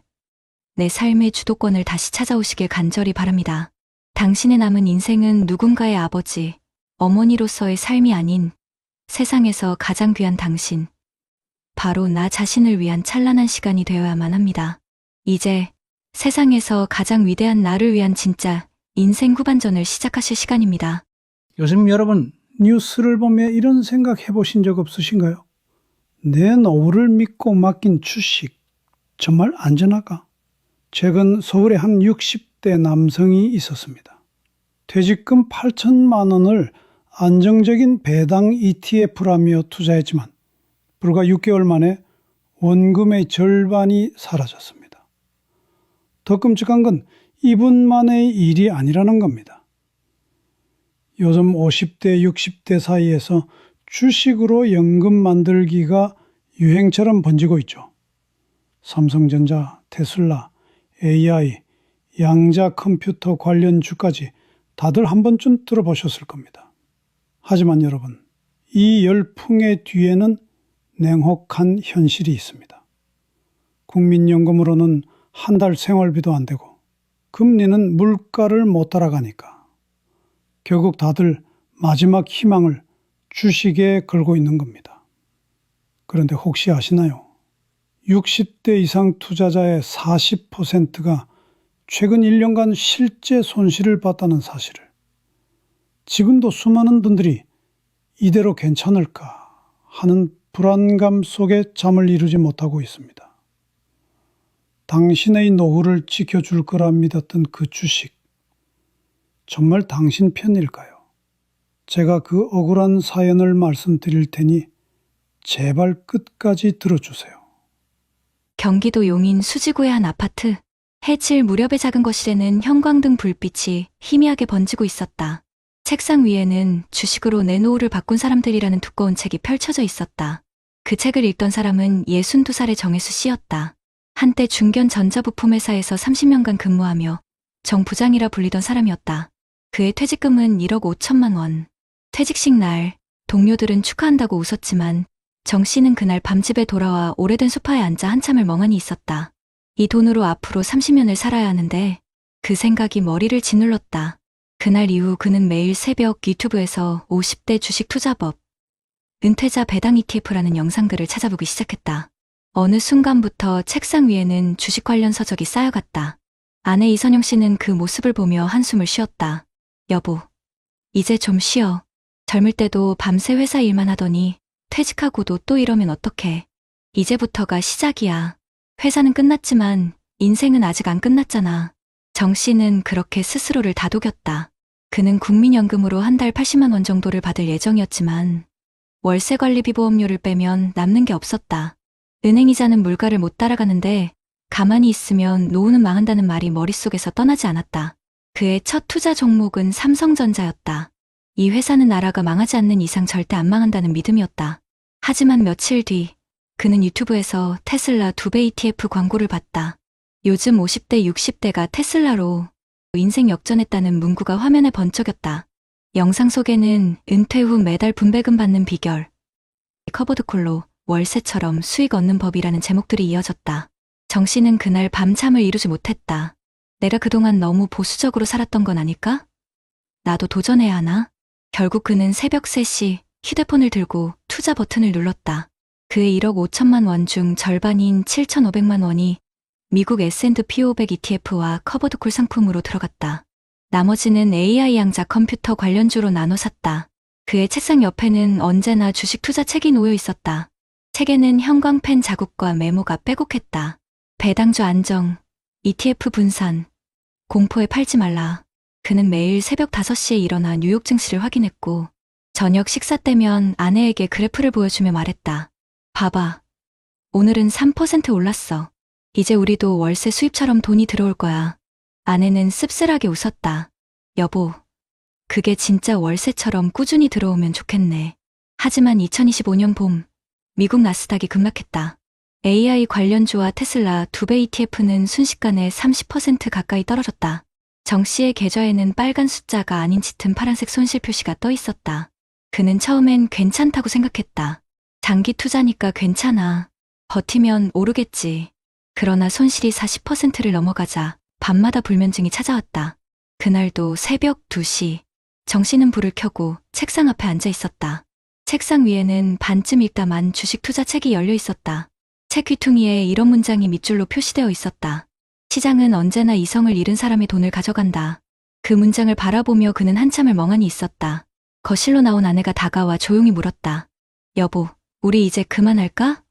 B: 내 삶의 주도권을 다시 찾아오시길 간절히 바랍니다. 당신의 남은 인생은 누군가의 아버지, 어머니로서의 삶이 아닌 세상에서 가장 귀한 당신, 바로 나 자신을 위한 찬란한 시간이 되어야만 합니다. 이제 세상에서 가장 위대한 나를 위한 진짜 인생 후반전을 시작하실 시간입니다.
C: 요즘 여러분 뉴스를 보며 이런 생각 해보신 적 없으신가요? 내 노후를 믿고 맡긴 주식 정말 안전할까? 최근 서울에 한 60대 남성이 있었습니다. 퇴직금 8천만 원을 안정적인 배당 ETF라며 투자했지만 불과 6개월 만에 원금의 절반이 사라졌습니다. 더 끔찍한 건 이분만의 일이 아니라는 겁니다. 요즘 50대, 60대 사이에서 주식으로 연금 만들기가 유행처럼 번지고 있죠. 삼성전자, 테슬라, AI, 양자 컴퓨터 관련 주까지 다들 한 번쯤 들어보셨을 겁니다. 하지만 여러분, 이 열풍의 뒤에는 냉혹한 현실이 있습니다. 국민연금으로는 한 달 생활비도 안 되고 금리는 물가를 못 따라가니까 결국 다들 마지막 희망을 주식에 걸고 있는 겁니다. 그런데 혹시 아시나요? 60대 이상 투자자의 40%가 최근 1년간 실제 손실을 봤다는 사실을 지금도 수많은 분들이 이대로 괜찮을까 하는 불안감 속에 잠을 이루지 못하고 있습니다. 당신의 노후를 지켜줄 거라 믿었던 그 주식, 정말 당신 편일까요? 제가 그 억울한 사연을 말씀드릴 테니 제발 끝까지 들어주세요.
B: 경기도 용인 수지구의 한 아파트. 해질 무렵의 작은 거실에는 형광등 불빛이 희미하게 번지고 있었다. 책상 위에는 주식으로 내 노후를 바꾼 사람들이라는 두꺼운 책이 펼쳐져 있었다. 그 책을 읽던 사람은 62살의 정혜수 씨였다. 한때 중견 전자부품회사에서 30년간 근무하며 정 부장이라 불리던 사람이었다. 그의 퇴직금은 1억 5천만 원. 퇴직식 날 동료들은 축하한다고 웃었지만 정 씨는 그날 밤집에 돌아와 오래된 소파에 앉아 한참을 멍하니 있었다. 이 돈으로 앞으로 30년을 살아야 하는데 그 생각이 머리를 짓눌렀다. 그날 이후 그는 매일 새벽 유튜브에서 50대 주식 투자법, 은퇴자 배당 ETF라는 영상들을 찾아보기 시작했다. 어느 순간부터 책상 위에는 주식 관련 서적이 쌓여갔다. 아내 이선영 씨는 그 모습을 보며 한숨을 쉬었다. 여보, 이제 좀 쉬어. 젊을 때도 밤새 회사 일만 하더니 퇴직하고도 또 이러면 어떡해. 이제부터가 시작이야. 회사는 끝났지만 인생은 아직 안 끝났잖아. 정 씨는 그렇게 스스로를 다독였다. 그는 국민연금으로 한 달 80만 원 정도를 받을 예정이었지만 월세관리비 보험료를 빼면 남는 게 없었다. 은행이자는 물가를 못 따라가는데 가만히 있으면 노후는 망한다는 말이 머릿속에서 떠나지 않았다. 그의 첫 투자 종목은 삼성전자였다. 이 회사는 나라가 망하지 않는 이상 절대 안 망한다는 믿음이었다. 하지만 며칠 뒤 그는 유튜브에서 테슬라 2배 ETF 광고를 봤다. 요즘 50대, 60대가 테슬라로 인생 역전했다는 문구가 화면에 번쩍였다. 영상 속에는 은퇴 후 매달 분배금 받는 비결, 커버드콜로 월세처럼 수익 얻는 법이라는 제목들이 이어졌다. 정 씨는 그날 밤잠을 이루지 못했다. 내가 그동안 너무 보수적으로 살았던 건 아닐까? 나도 도전해야 하나? 결국 그는 새벽 3시 휴대폰을 들고 투자 버튼을 눌렀다. 그의 1억 5천만 원 중 절반인 7,500만 원이 미국 S&P 500 ETF와 커버드콜 상품으로 들어갔다. 나머지는 AI 양자 컴퓨터 관련주로 나눠 샀다. 그의 책상 옆에는 언제나 주식 투자 책이 놓여 있었다. 책에는 형광펜 자국과 메모가 빼곡했다. 배당주 안정, ETF 분산, 공포에 팔지 말라. 그는 매일 새벽 5시에 일어나 뉴욕 증시를 확인했고 저녁 식사 때면 아내에게 그래프를 보여주며 말했다. 봐봐. 오늘은 3% 올랐어. 이제 우리도 월세 수입처럼 돈이 들어올 거야. 아내는 씁쓸하게 웃었다. 여보, 그게 진짜 월세처럼 꾸준히 들어오면 좋겠네. 하지만 2025년 봄, 미국 나스닥이 급락했다. AI 관련주와 테슬라 2배 ETF는 순식간에 30% 가까이 떨어졌다. 정 씨의 계좌에는 빨간 숫자가 아닌 짙은 파란색 손실 표시가 떠 있었다. 그는 처음엔 괜찮다고 생각했다. 장기 투자니까 괜찮아. 버티면 오르겠지. 그러나 손실이 40%를 넘어가자 밤마다 불면증이 찾아왔다. 그날도 새벽 2시, 정 씨는 불을 켜고 책상 앞에 앉아 있었다. 책상 위에는 반쯤 읽다 만 주식 투자 책이 열려 있었다. 책 귀퉁이에 이런 문장이 밑줄로 표시되어 있었다. 시장은 언제나 이성을 잃은 사람의 돈을 가져간다. 그 문장을 바라보며 그는 한참을 멍하니 있었다. 거실로 나온 아내가 다가와 조용히 물었다. 여보, 우리 이제 그만할까?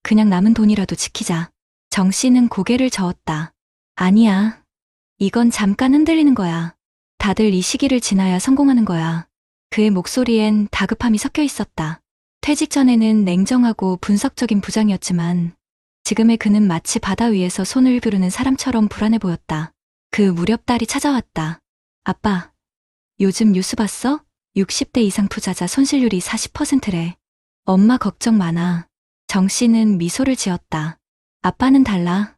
B: 그냥 남은 돈이라도 지키자. 정 씨는 고개를 저었다. 아니야. 이건 잠깐 흔들리는 거야. 다들 이 시기를 지나야 성공하는 거야. 그의 목소리엔 다급함이 섞여 있었다. 퇴직 전에는 냉정하고 분석적인 부장이었지만 지금의 그는 마치 바다 위에서 손을 부르는 사람처럼 불안해 보였다. 그 무렵 딸이 찾아왔다. 아빠, 요즘 뉴스 봤어? 60대 이상 투자자 손실률이 40%래. 엄마 걱정 많아. 정 씨는 미소를 지었다. 아빠는 달라.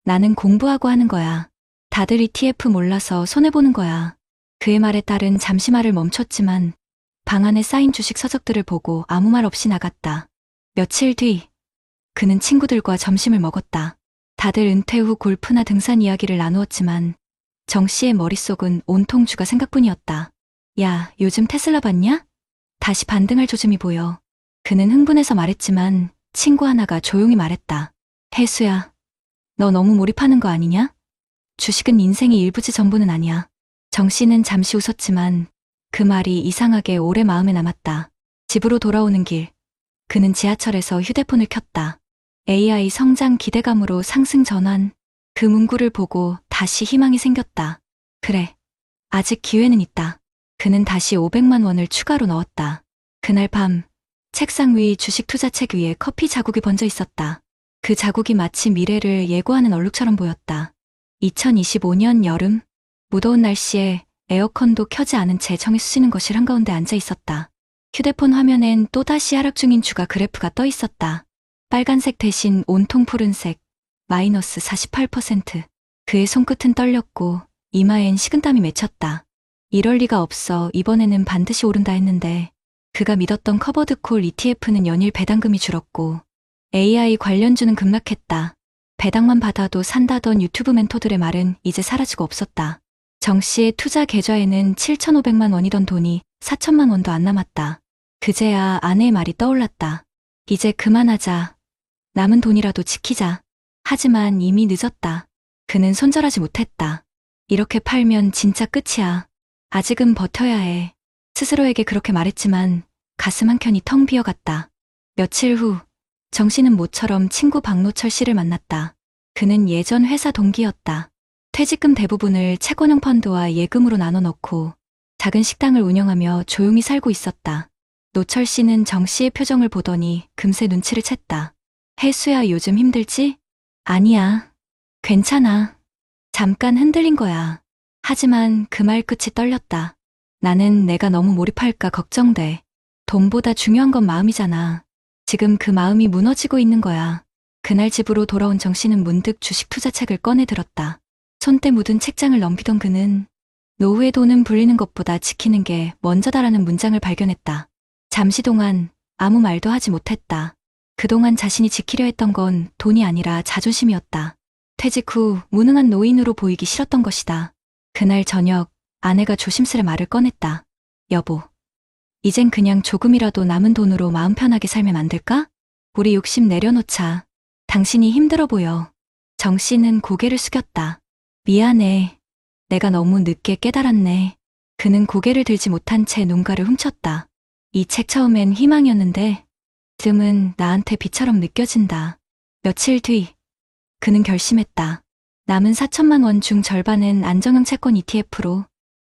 B: 나는 공부하고 하는 거야. 다들 ETF 몰라서 손해보는 거야. 그의 말에 딸은 잠시 말을 멈췄지만 방 안에 쌓인 주식 서적들을 보고 아무 말 없이 나갔다. 며칠 뒤, 그는 친구들과 점심을 먹었다. 다들 은퇴 후 골프나 등산 이야기를 나누었지만 정 씨의 머릿속은 온통 주가 생각뿐이었다. 야, 요즘 테슬라 봤냐? 다시 반등할 조짐이 보여. 그는 흥분해서 말했지만 친구 하나가 조용히 말했다. 혜수야, 너 너무 몰입하는 거 아니냐? 주식은 인생의 일부지 전부는 아니야. 정 씨는 잠시 웃었지만 그 말이 이상하게 오래 마음에 남았다. 집으로 돌아오는 길, 그는 지하철에서 휴대폰을 켰다. AI 성장 기대감으로 상승 전환. 그 문구를 보고 다시 희망이 생겼다. 그래, 아직 기회는 있다. 그는 다시 500만 원을 추가로 넣었다. 그날 밤, 책상 위 주식 투자책 위에 커피 자국이 번져 있었다. 그 자국이 마치 미래를 예고하는 얼룩처럼 보였다. 2025년 여름, 무더운 날씨에 에어컨도 켜지 않은 채 정이 쑤시는 거실 한가운데 앉아 있었다. 휴대폰 화면엔 또다시 하락 중인 주가 그래프가 떠 있었다. 빨간색 대신 온통 푸른색, 마이너스 48%. 그의 손끝은 떨렸고 이마엔 식은땀이 맺혔다. 이럴 리가 없어, 이번에는 반드시 오른다 했는데 그가 믿었던 커버드콜 ETF는 연일 배당금이 줄었고 AI 관련주는 급락했다. 배당만 받아도 산다던 유튜브 멘토들의 말은 이제 사라지고 없었다. 정 씨의 투자 계좌에는 7,500만 원이던 돈이 4천만 원도 안 남았다. 그제야 아내의 말이 떠올랐다. 이제 그만하자. 남은 돈이라도 지키자. 하지만 이미 늦었다. 그는 손절하지 못했다. 이렇게 팔면 진짜 끝이야. 아직은 버텨야 해. 스스로에게 그렇게 말했지만 가슴 한켠이 텅 비어갔다. 며칠 후, 정 씨는 모처럼 친구 박노철 씨를 만났다. 그는 예전 회사 동기였다. 퇴직금 대부분을 채권형 펀드와 예금으로 나눠 넣고 작은 식당을 운영하며 조용히 살고 있었다. 노철 씨는 정 씨의 표정을 보더니 금세 눈치를 챘다. 혜수야, 요즘 힘들지? 아니야. 괜찮아. 잠깐 흔들린 거야. 하지만 그 말 끝이 떨렸다. 나는 내가 너무 몰입할까 걱정돼. 돈보다 중요한 건 마음이잖아. 지금 그 마음이 무너지고 있는 거야. 그날 집으로 돌아온 정 씨는 문득 주식 투자책을 꺼내 들었다. 손때 묻은 책장을 넘기던 그는 노후의 돈은 불리는 것보다 지키는 게 먼저다라는 문장을 발견했다. 잠시 동안 아무 말도 하지 못했다. 그동안 자신이 지키려 했던 건 돈이 아니라 자존심이었다. 퇴직 후 무능한 노인으로 보이기 싫었던 것이다. 그날 저녁 아내가 조심스레 말을 꺼냈다. 여보, 이젠 그냥 조금이라도 남은 돈으로 마음 편하게 살면 안 될까? 우리 욕심 내려놓자. 당신이 힘들어 보여. 정 씨는 고개를 숙였다. 미안해. 내가 너무 늦게 깨달았네. 그는 고개를 들지 못한 채 눈가를 훔쳤다. 이 책 처음엔 희망이었는데 지금은 나한테 비처럼 느껴진다. 며칠 뒤, 그는 결심했다. 남은 4천만 원 중 절반은 안정형 채권 ETF로,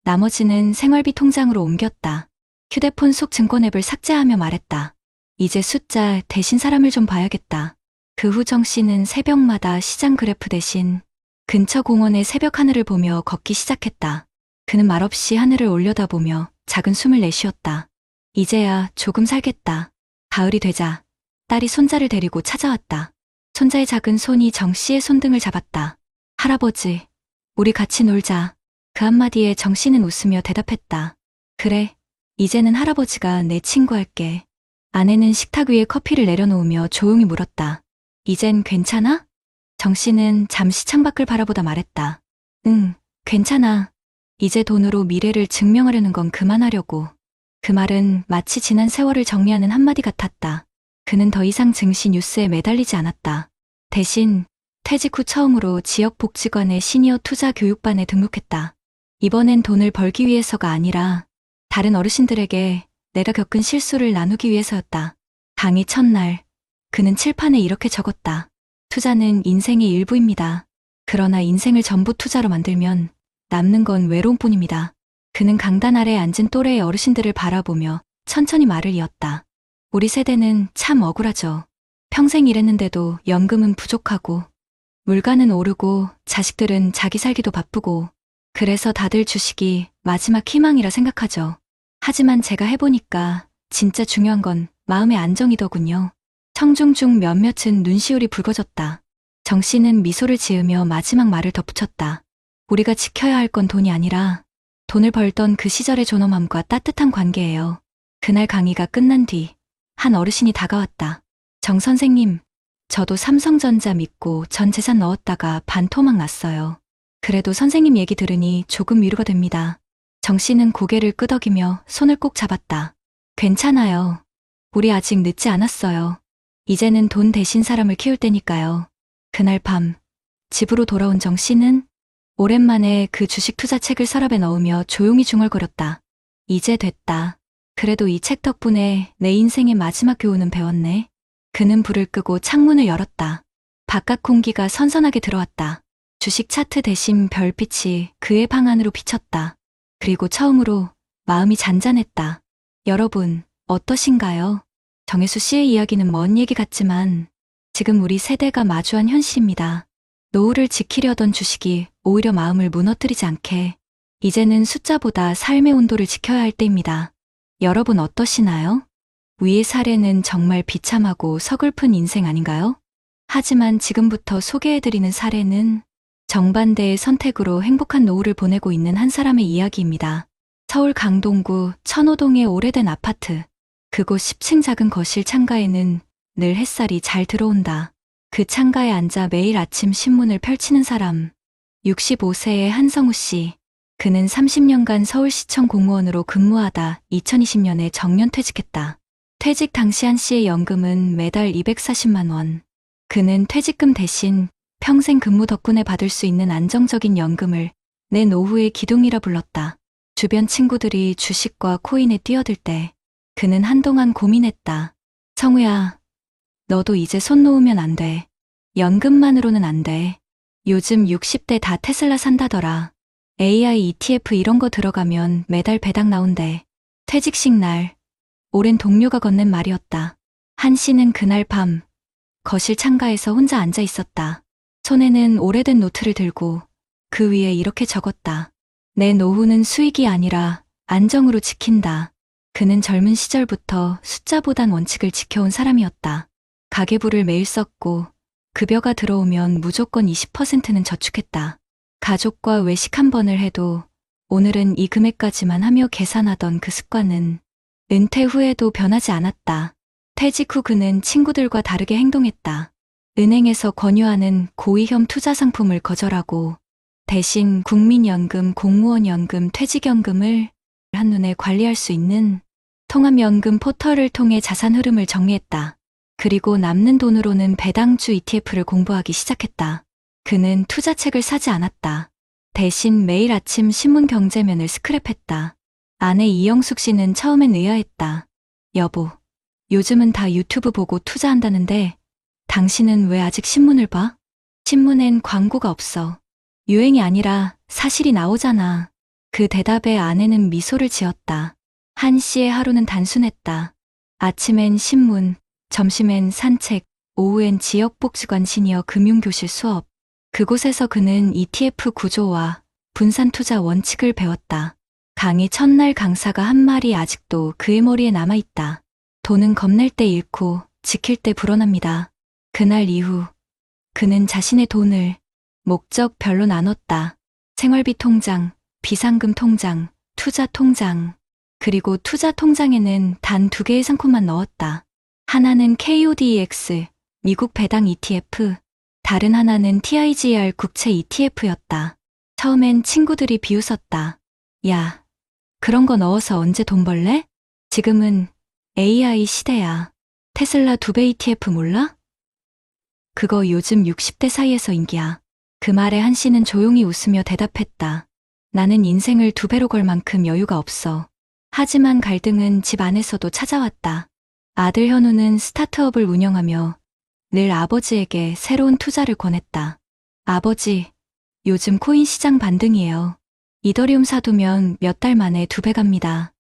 B: 나머지는 생활비 통장으로 옮겼다. 휴대폰 속 증권 앱을 삭제하며 말했다. 이제 숫자 대신 사람을 좀 봐야겠다. 그 후 정 씨는 새벽마다 시장 그래프 대신 근처 공원의 새벽 하늘을 보며 걷기 시작했다. 그는 말없이 하늘을 올려다보며 작은 숨을 내쉬었다. 이제야 조금 살겠다. 가을이 되자 딸이 손자를 데리고 찾아왔다. 손자의 작은 손이 정 씨의 손등을 잡았다. 할아버지, 우리 같이 놀자. 그 한마디에 정 씨는 웃으며 대답했다. 그래, 이제는 할아버지가 내 친구 할게. 아내는 식탁 위에 커피를 내려놓으며 조용히 물었다. 이젠 괜찮아? 정 씨는 잠시 창밖을 바라보다 말했다. 응, 괜찮아. 이제 돈으로 미래를 증명하려는 건 그만하려고. 그 말은 마치 지난 세월을 정리하는 한마디 같았다. 그는 더 이상 증시 뉴스에 매달리지 않았다. 대신 퇴직 후 처음으로 지역복지관의 시니어 투자 교육반에 등록했다. 이번엔 돈을 벌기 위해서가 아니라 다른 어르신들에게 내가 겪은 실수를 나누기 위해서였다. 강의 첫날, 그는 칠판에 이렇게 적었다. 투자는 인생의 일부입니다. 그러나 인생을 전부 투자로 만들면 남는 건 외로움뿐입니다. 그는 강단 아래 앉은 또래의 어르신들을 바라보며 천천히 말을 이었다. 우리 세대는 참 억울하죠. 평생 일했는데도 연금은 부족하고 물가는 오르고 자식들은 자기 살기도 바쁘고 그래서 다들 주식이 마지막 희망이라 생각하죠. 하지만 제가 해보니까 진짜 중요한 건 마음의 안정이더군요. 청중 중 몇몇은 눈시울이 붉어졌다. 정 씨는 미소를 지으며 마지막 말을 덧붙였다. 우리가 지켜야 할 건 돈이 아니라 돈을 벌던 그 시절의 존엄함과 따뜻한 관계예요. 그날 강의가 끝난 뒤 한 어르신이 다가왔다. 정 선생님, 저도 삼성전자 믿고 전 재산 넣었다가 반토막 났어요. 그래도 선생님 얘기 들으니 조금 위로가 됩니다. 정 씨는 고개를 끄덕이며 손을 꼭 잡았다. 괜찮아요. 우리 아직 늦지 않았어요. 이제는 돈 대신 사람을 키울 때니까요. 그날 밤 집으로 돌아온 정 씨는 오랜만에 그 주식 투자 책을 서랍에 넣으며 조용히 중얼거렸다. 이제 됐다. 그래도 이 책 덕분에 내 인생의 마지막 교훈은 배웠네. 그는 불을 끄고 창문을 열었다. 바깥 공기가 선선하게 들어왔다. 주식 차트 대신 별빛이 그의 방 안으로 비쳤다. 그리고 처음으로 마음이 잔잔했다. 여러분, 어떠신가요? 정혜수 씨의 이야기는 먼 얘기 같지만 지금 우리 세대가 마주한 현실입니다. 노후를 지키려던 주식이 오히려 마음을 무너뜨리지 않게 이제는 숫자보다 삶의 온도를 지켜야 할 때입니다. 여러분 어떠시나요? 위의 사례는 정말 비참하고 서글픈 인생 아닌가요? 하지만 지금부터 소개해드리는 사례는 정반대의 선택으로 행복한 노후를 보내고 있는 한 사람의 이야기입니다. 서울 강동구 천호동의 오래된 아파트. 그곳 10층 작은 거실 창가에는 늘 햇살이 잘 들어온다. 그 창가에 앉아 매일 아침 신문을 펼치는 사람. 65세의 한성우 씨. 그는 30년간 서울시청 공무원으로 근무하다 2020년에 정년퇴직했다. 퇴직 당시 한 씨의 연금은 매달 240만 원. 그는 퇴직금 대신 평생 근무 덕분에 받을 수 있는 안정적인 연금을 내 노후의 기둥이라 불렀다. 주변 친구들이 주식과 코인에 뛰어들 때 그는 한동안 고민했다. 성우야, 너도 이제 손 놓으면 안 돼. 연금만으로는 안 돼. 요즘 60대 다 테슬라 산다더라. AI ETF 이런 거 들어가면 매달 배당 나온대. 퇴직식 날, 오랜 동료가 건넨 말이었다. 한 씨는 그날 밤 거실 창가에서 혼자 앉아 있었다. 손에는 오래된 노트를 들고 그 위에 이렇게 적었다. 내 노후는 수익이 아니라 안정으로 지킨다. 그는 젊은 시절부터 숫자보단 원칙을 지켜온 사람이었다. 가계부를 매일 썼고 급여가 들어오면 무조건 20%는 저축했다. 가족과 외식 한 번을 해도 오늘은 이 금액까지만 하며 계산하던 그 습관은 은퇴 후에도 변하지 않았다. 퇴직 후 그는 친구들과 다르게 행동했다. 은행에서 권유하는 고위험 투자 상품을 거절하고 대신 국민연금, 공무원연금, 퇴직연금을 한눈에 관리할 수 있는 통합연금 포털을 통해 자산 흐름을 정리했다. 그리고 남는 돈으로는 배당주 ETF를 공부하기 시작했다. 그는 투자책을 사지 않았다. 대신 매일 아침 신문 경제면을 스크랩했다. 아내 이영숙 씨는 처음엔 의아했다. 여보, 요즘은 다 유튜브 보고 투자한다는데 당신은 왜 아직 신문을 봐? 신문엔 광고가 없어. 유행이 아니라 사실이 나오잖아. 그 대답에 아내는 미소를 지었다. 한 씨의 하루는 단순했다. 아침엔 신문, 점심엔 산책, 오후엔 지역복지관 시니어 금융교실 수업. 그곳에서 그는 ETF 구조와 분산 투자 원칙을 배웠다. 강의 첫날 강사가 한 말이 아직도 그의 머리에 남아있다. 돈은 겁낼 때 잃고 지킬 때 불어납니다. 그날 이후 그는 자신의 돈을 목적별로 나눴다. 생활비 통장, 비상금 통장, 투자 통장. 그리고 투자 통장에는 단 2개의 상품만 넣었다. 하나는 KODEX, 미국 배당 ETF, 다른 하나는 TIGR 국채 ETF였다. 처음엔 친구들이 비웃었다. 야, 그런 거 넣어서 언제 돈 벌래? 지금은 AI 시대야. 테슬라 2배 ETF 몰라? 그거 요즘 60대 사이에서 인기야. 그 말에 한 씨는 조용히 웃으며 대답했다. 나는 인생을 2배로 걸 만큼 여유가 없어. 하지만 갈등은 집 안에서도 찾아왔다. 아들 현우는 스타트업을 운영하며 늘 아버지에게 새로운 투자를 권했다. 아버지, 요즘 코인 시장 반등이에요. 이더리움 사두면 몇 달 만에 2배 갑니다.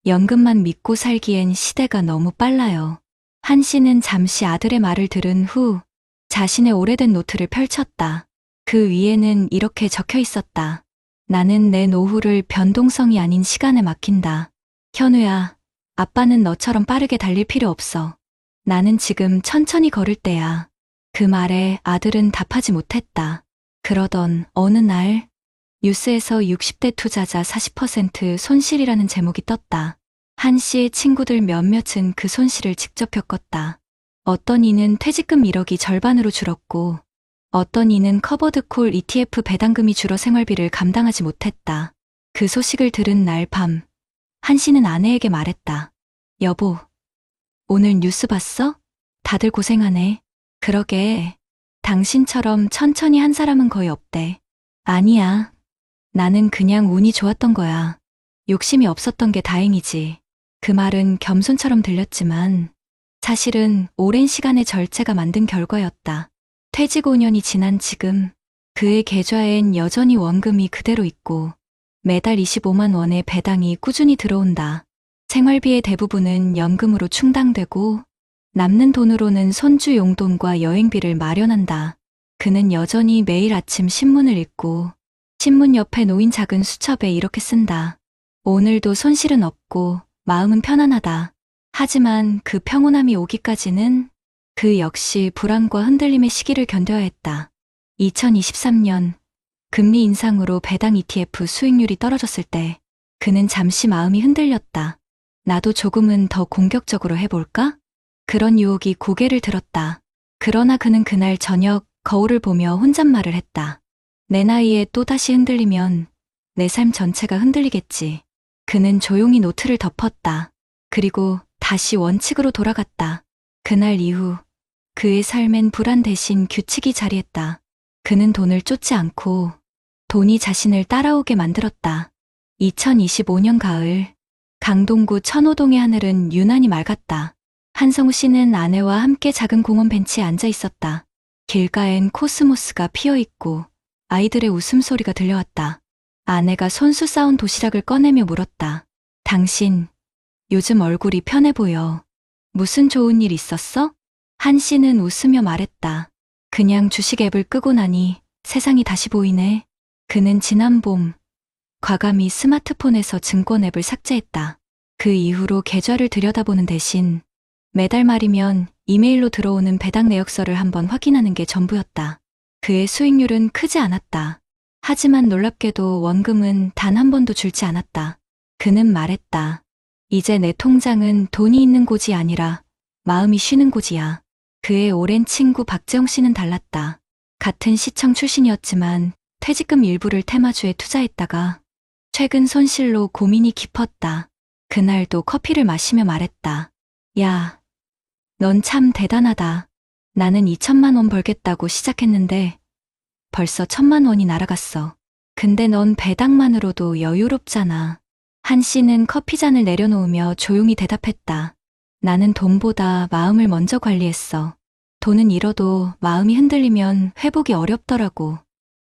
B: 연금만 믿고 살기엔 시대가 너무 빨라요. 한 씨는 잠시 아들의 말을 들은 후 자신의 오래된 노트를 펼쳤다. 그 위에는 이렇게 적혀 있었다. 나는 내 노후를 변동성이 아닌 시간에 맡긴다. 현우야, 아빠는 너처럼 빠르게 달릴 필요 없어. 나는 지금 천천히 걸을 때야. 그 말에 아들은 답하지 못했다. 그러던 어느 날 뉴스에서 60대 투자자 40% 손실이라는 제목이 떴다. 한 씨의 친구들 몇몇은 그 손실을 직접 겪었다. 어떤 이는 퇴직금 1억이 절반으로 줄었고, 어떤 이는 커버드콜 ETF 배당금이 줄어 생활비를 감당하지 못했다. 그 소식을 들은 날 밤, 한 씨는 아내에게 말했다. 여보, 오늘 뉴스 봤어? 다들 고생하네. 그러게, 당신처럼 천천히 한 사람은 거의 없대. 아니야. 나는 그냥 운이 좋았던 거야. 욕심이 없었던 게 다행이지. 그 말은 겸손처럼 들렸지만 사실은 오랜 시간의 절제가 만든 결과였다. 퇴직 5년이 지난 지금 그의 계좌엔 여전히 원금이 그대로 있고 매달 25만 원의 배당이 꾸준히 들어온다. 생활비의 대부분은 연금으로 충당되고 남는 돈으로는 손주 용돈과 여행비를 마련한다. 그는 여전히 매일 아침 신문을 읽고 신문 옆에 놓인 작은 수첩에 이렇게 쓴다. 오늘도 손실은 없고 마음은 편안하다. 하지만 그 평온함이 오기까지는 그 역시 불안과 흔들림의 시기를 견뎌야 했다. 2023년 금리 인상으로 배당 ETF 수익률이 떨어졌을 때 그는 잠시 마음이 흔들렸다. 나도 조금은 더 공격적으로 해볼까? 그런 유혹이 고개를 들었다. 그러나 그는 그날 저녁 거울을 보며 혼잣말을 했다. 내 나이에 또다시 흔들리면 내 삶 전체가 흔들리겠지. 그는 조용히 노트를 덮었다. 그리고 다시 원칙으로 돌아갔다. 그날 이후 그의 삶엔 불안 대신 규칙이 자리했다. 그는 돈을 쫓지 않고 돈이 자신을 따라오게 만들었다. 2025년 가을, 강동구 천호동의 하늘은 유난히 맑았다. 한성우 씨는 아내와 함께 작은 공원 벤치에 앉아 있었다. 길가엔 코스모스가 피어있고 아이들의 웃음소리가 들려왔다. 아내가 손수 싸온 도시락을 꺼내며 물었다. 당신, 요즘 얼굴이 편해 보여. 무슨 좋은 일 있었어? 한 씨는 웃으며 말했다. 그냥 주식 앱을 끄고 나니 세상이 다시 보이네. 그는 지난 봄, 과감히 스마트폰에서 증권 앱을 삭제했다. 그 이후로 계좌를 들여다보는 대신 매달 말이면 이메일로 들어오는 배당 내역서를 한번 확인하는 게 전부였다. 그의 수익률은 크지 않았다. 하지만 놀랍게도 원금은 단 한 번도 줄지 않았다. 그는 말했다. 이제 내 통장은 돈이 있는 곳이 아니라 마음이 쉬는 곳이야. 그의 오랜 친구 박재홍 씨는 달랐다. 같은 시청 출신이었지만 퇴직금 일부를 테마주에 투자했다가 최근 손실로 고민이 깊었다. 그날도 커피를 마시며 말했다. 야, 넌 참 대단하다. 나는 2천만 원 벌겠다고 시작했는데 벌써 1,000만 원이 날아갔어. 근데 넌 배당만으로도 여유롭잖아. 한 씨는 커피잔을 내려놓으며 조용히 대답했다. 나는 돈보다 마음을 먼저 관리했어. 돈은 잃어도 마음이 흔들리면 회복이 어렵더라고.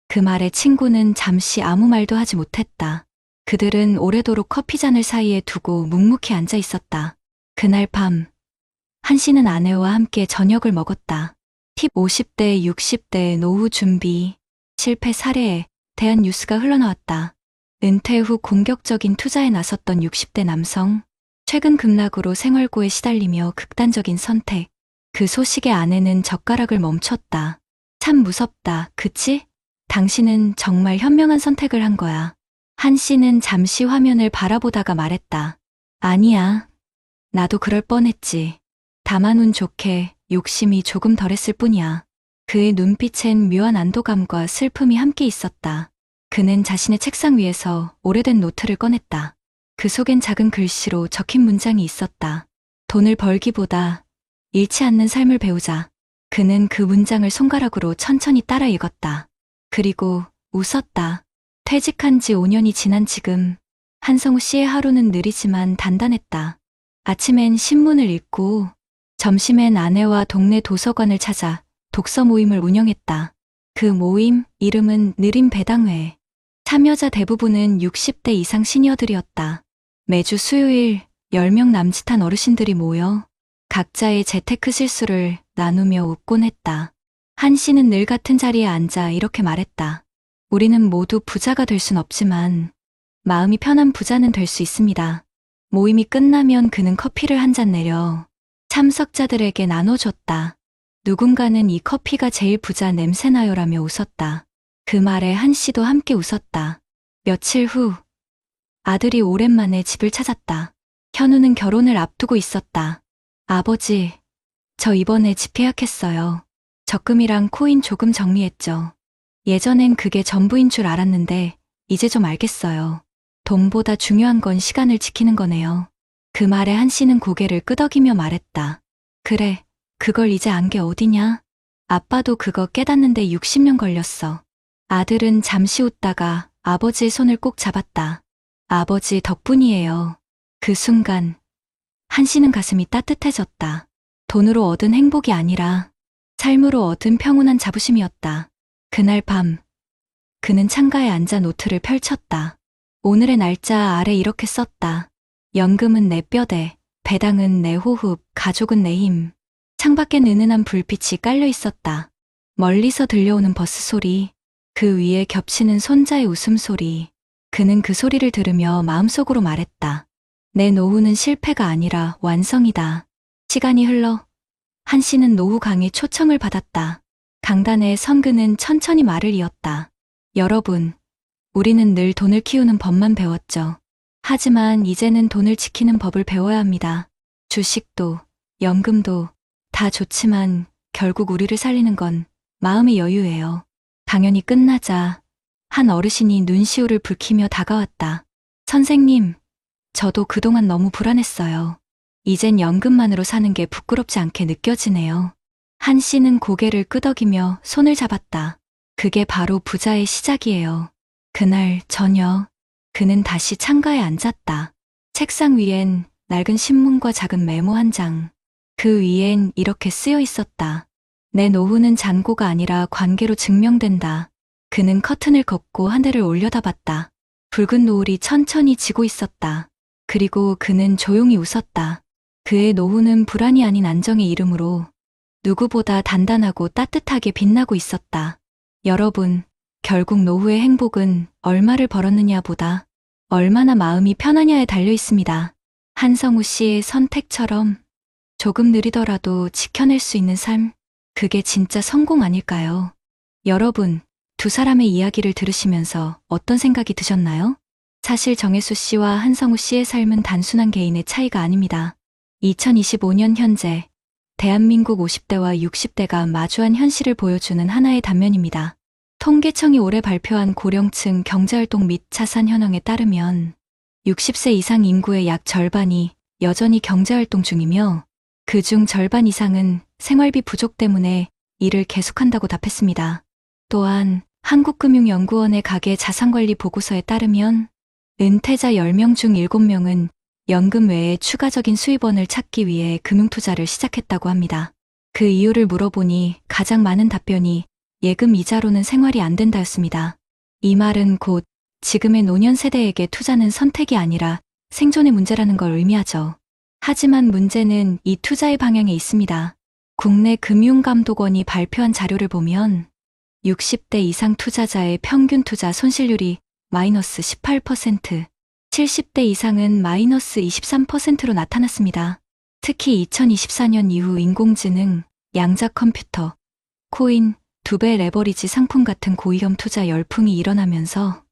B: 그 말에 친구는 잠시 아무 말도 하지 못했다. 그들은 오래도록 커피잔을 사이에 두고 묵묵히 앉아 있었다. 그날 밤, 한 씨는 아내와 함께 저녁을 먹었다. 팁 50대, 60대 노후 준비, 실패 사례에 대한 뉴스가 흘러나왔다. 은퇴 후 공격적인 투자에 나섰던 60대 남성, 최근 급락으로 생활고에 시달리며 극단적인 선택. 그 소식에 아내는 젓가락을 멈췄다. 참 무섭다, 그치? 당신은 정말 현명한 선택을 한 거야. 한 씨는 잠시 화면을 바라보다가 말했다. 아니야. 나도 그럴 뻔했지. 다만 운 좋게 욕심이 조금 덜했을 뿐이야. 그의 눈빛엔 묘한 안도감과 슬픔이 함께 있었다. 그는 자신의 책상 위에서 오래된 노트를 꺼냈다. 그 속엔 작은 글씨로 적힌 문장이 있었다. 돈을 벌기보다 잃지 않는 삶을 배우자. 그는 그 문장을 손가락으로 천천히 따라 읽었다. 그리고 웃었다. 퇴직한 지 5년이 지난 지금 한성우 씨의 하루는 느리지만 단단했다. 아침엔 신문을 읽고 점심엔 아내와 동네 도서관을 찾아 독서 모임을 운영했다. 그 모임 이름은 느린 배당회. 참여자 대부분은 60대 이상 시니어들이었다. 매주 수요일 10명 남짓한 어르신들이 모여 각자의 재테크 실수를 나누며 웃곤 했다. 한 씨는 늘 같은 자리에 앉아 이렇게 말했다. 우리는 모두 부자가 될 순 없지만 마음이 편한 부자는 될 수 있습니다. 모임이 끝나면 그는 커피를 한 잔 내려 참석자들에게 나눠줬다. 누군가는 이 커피가 제일 부자 냄새나요라며 웃었다. 그 말에 한 씨도 함께 웃었다. 며칠 후 아들이 오랜만에 집을 찾았다. 현우는 결혼을 앞두고 있었다. 아버지, 저 이번에 집 계약했어요. 적금이랑 코인 조금 정리했죠. 예전엔 그게 전부인 줄 알았는데 이제 좀 알겠어요. 돈보다 중요한 건 시간을 지키는 거네요. 그 말에 한 씨는 고개를 끄덕이며 말했다. 그래, 그걸 이제 안 게 어디냐? 아빠도 그거 깨닫는데 60년 걸렸어. 아들은 잠시 웃다가 아버지의 손을 꼭 잡았다. 아버지 덕분이에요. 그 순간 한 씨는 가슴이 따뜻해졌다. 돈으로 얻은 행복이 아니라 삶으로 얻은 평온한 자부심이었다. 그날 밤 그는 창가에 앉아 노트를 펼쳤다. 오늘의 날짜 아래 이렇게 썼다. 연금은 내 뼈대, 배당은 내 호흡, 가족은 내 힘. 창밖엔 은은한 불빛이 깔려 있었다. 멀리서 들려오는 버스 소리, 그 위에 겹치는 손자의 웃음소리. 그는 그 소리를 들으며 마음속으로 말했다. 내 노후는 실패가 아니라 완성이다. 시간이 흘러 한 씨는 노후 강의 초청을 받았다. 강단에 선 그는 천천히 말을 이었다. 여러분, 우리는 늘 돈을 키우는 법만 배웠죠. 하지만 이제는 돈을 지키는 법을 배워야 합니다. 주식도, 연금도 다 좋지만 결국 우리를 살리는 건 마음의 여유예요. 강연이 끝나자 한 어르신이 눈시울을 붉히며 다가왔다. 선생님, 저도 그동안 너무 불안했어요. 이젠 연금만으로 사는 게 부끄럽지 않게 느껴지네요. 한 씨는 고개를 끄덕이며 손을 잡았다. 그게 바로 부자의 시작이에요. 그날 저녁, 그는 다시 창가에 앉았다. 책상 위엔 낡은 신문과 작은 메모 한 장. 그 위엔 이렇게 쓰여 있었다. 내 노후는 잔고가 아니라 관계로 증명된다. 그는 커튼을 걷고 하늘을 올려다봤다. 붉은 노을이 천천히 지고 있었다. 그리고 그는 조용히 웃었다. 그의 노후는 불안이 아닌 안정의 이름으로 누구보다 단단하고 따뜻하게 빛나고 있었다. 여러분, 결국 노후의 행복은 얼마를 벌었느냐보다 얼마나 마음이 편하냐에 달려 있습니다. 한성우 씨의 선택처럼 조금 느리더라도 지켜낼 수 있는 삶, 그게 진짜 성공 아닐까요? 여러분, 두 사람의 이야기를 들으시면서 어떤 생각이 드셨나요? 사실 정혜수 씨와 한성우 씨의 삶은 단순한 개인의 차이가 아닙니다. 2025년 현재 대한민국 50대와 60대가 마주한 현실을 보여주는 하나의 단면입니다. 통계청이 올해 발표한 고령층 경제활동 및 자산 현황에 따르면 60세 이상 인구의 약 절반이 여전히 경제활동 중이며 그중 절반 이상은 생활비 부족 때문에 일을 계속한다고 답했습니다. 또한 한국금융연구원의 가계 자산관리 보고서에 따르면 은퇴자 10명 중 7명은 연금 외에 추가적인 수입원을 찾기 위해 금융투자를 시작했다고 합니다. 그 이유를 물어보니 가장 많은 답변이 예금 이자로는 생활이 안 된다였습니다. 이 말은 곧 지금의 노년 세대에게 투자는 선택이 아니라 생존의 문제라는 걸 의미하죠. 하지만 문제는 이 투자의 방향에 있습니다. 국내 금융감독원이 발표한 자료를 보면 60대 이상 투자자의 평균 투자 손실률이 마이너스 18%, 70대 이상은 마이너스 23%로 나타났습니다. 특히 2024년 이후 인공지능, 양자 컴퓨터, 코인, 두배 레버리지 상품 같은 고위험 투자 열풍이 일어나면서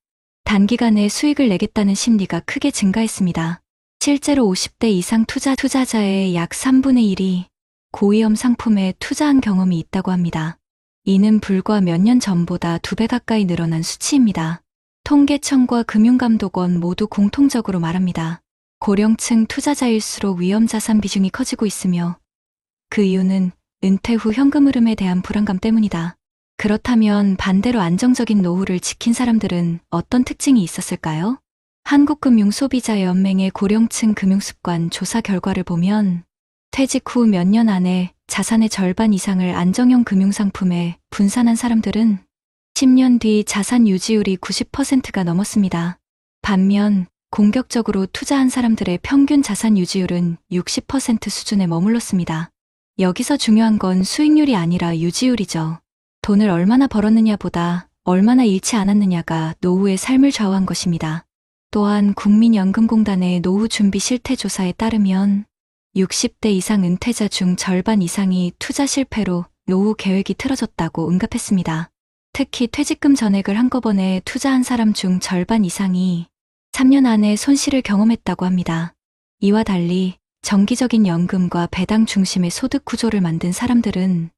B: 단기간에 수익을 내겠다는 심리가 크게 증가했습니다. 실제로 50대 이상 투자자의 약 3분의 1이 고위험 상품에 투자한 경험이 있다고 합니다. 이는 불과 몇 년 전보다 2배 가까이 늘어난 수치입니다. 통계청과 금융감독원 모두 공통적으로 말합니다. 고령층 투자자일수록 위험자산 비중이 커지고 있으며 그 이유는 은퇴 후 현금 흐름에 대한 불안감 때문이다. 그렇다면 반대로 안정적인 노후를 지킨 사람들은 어떤 특징이 있었을까요? 한국금융소비자연맹의 고령층 금융습관 조사 결과를 보면 퇴직 후 몇 년 안에 자산의 절반 이상을 안정형 금융상품에 분산한 사람들은 10년 뒤 자산 유지율이 90%가 넘었습니다. 반면 공격적으로 투자한 사람들의 평균 자산 유지율은 60% 수준에 머물렀습니다. 여기서 중요한 건 수익률이 아니라 유지율이죠. 돈을 얼마나 벌었느냐보다 얼마나 잃지 않았느냐가 노후의 삶을 좌우한 것입니다. 또한 국민연금공단의 노후 준비 실태 조사에 따르면 60대 이상 은퇴자 중 절반 이상이 투자 실패로 노후 계획이 틀어졌다고 응답했습니다. 특히 퇴직금 전액을 한꺼번에 투자한 사람 중 절반 이상이 3년 안에 손실을 경험했다고 합니다. 이와 달리 정기적인 연금과 배당 중심의 소득 구조를 만든 사람들은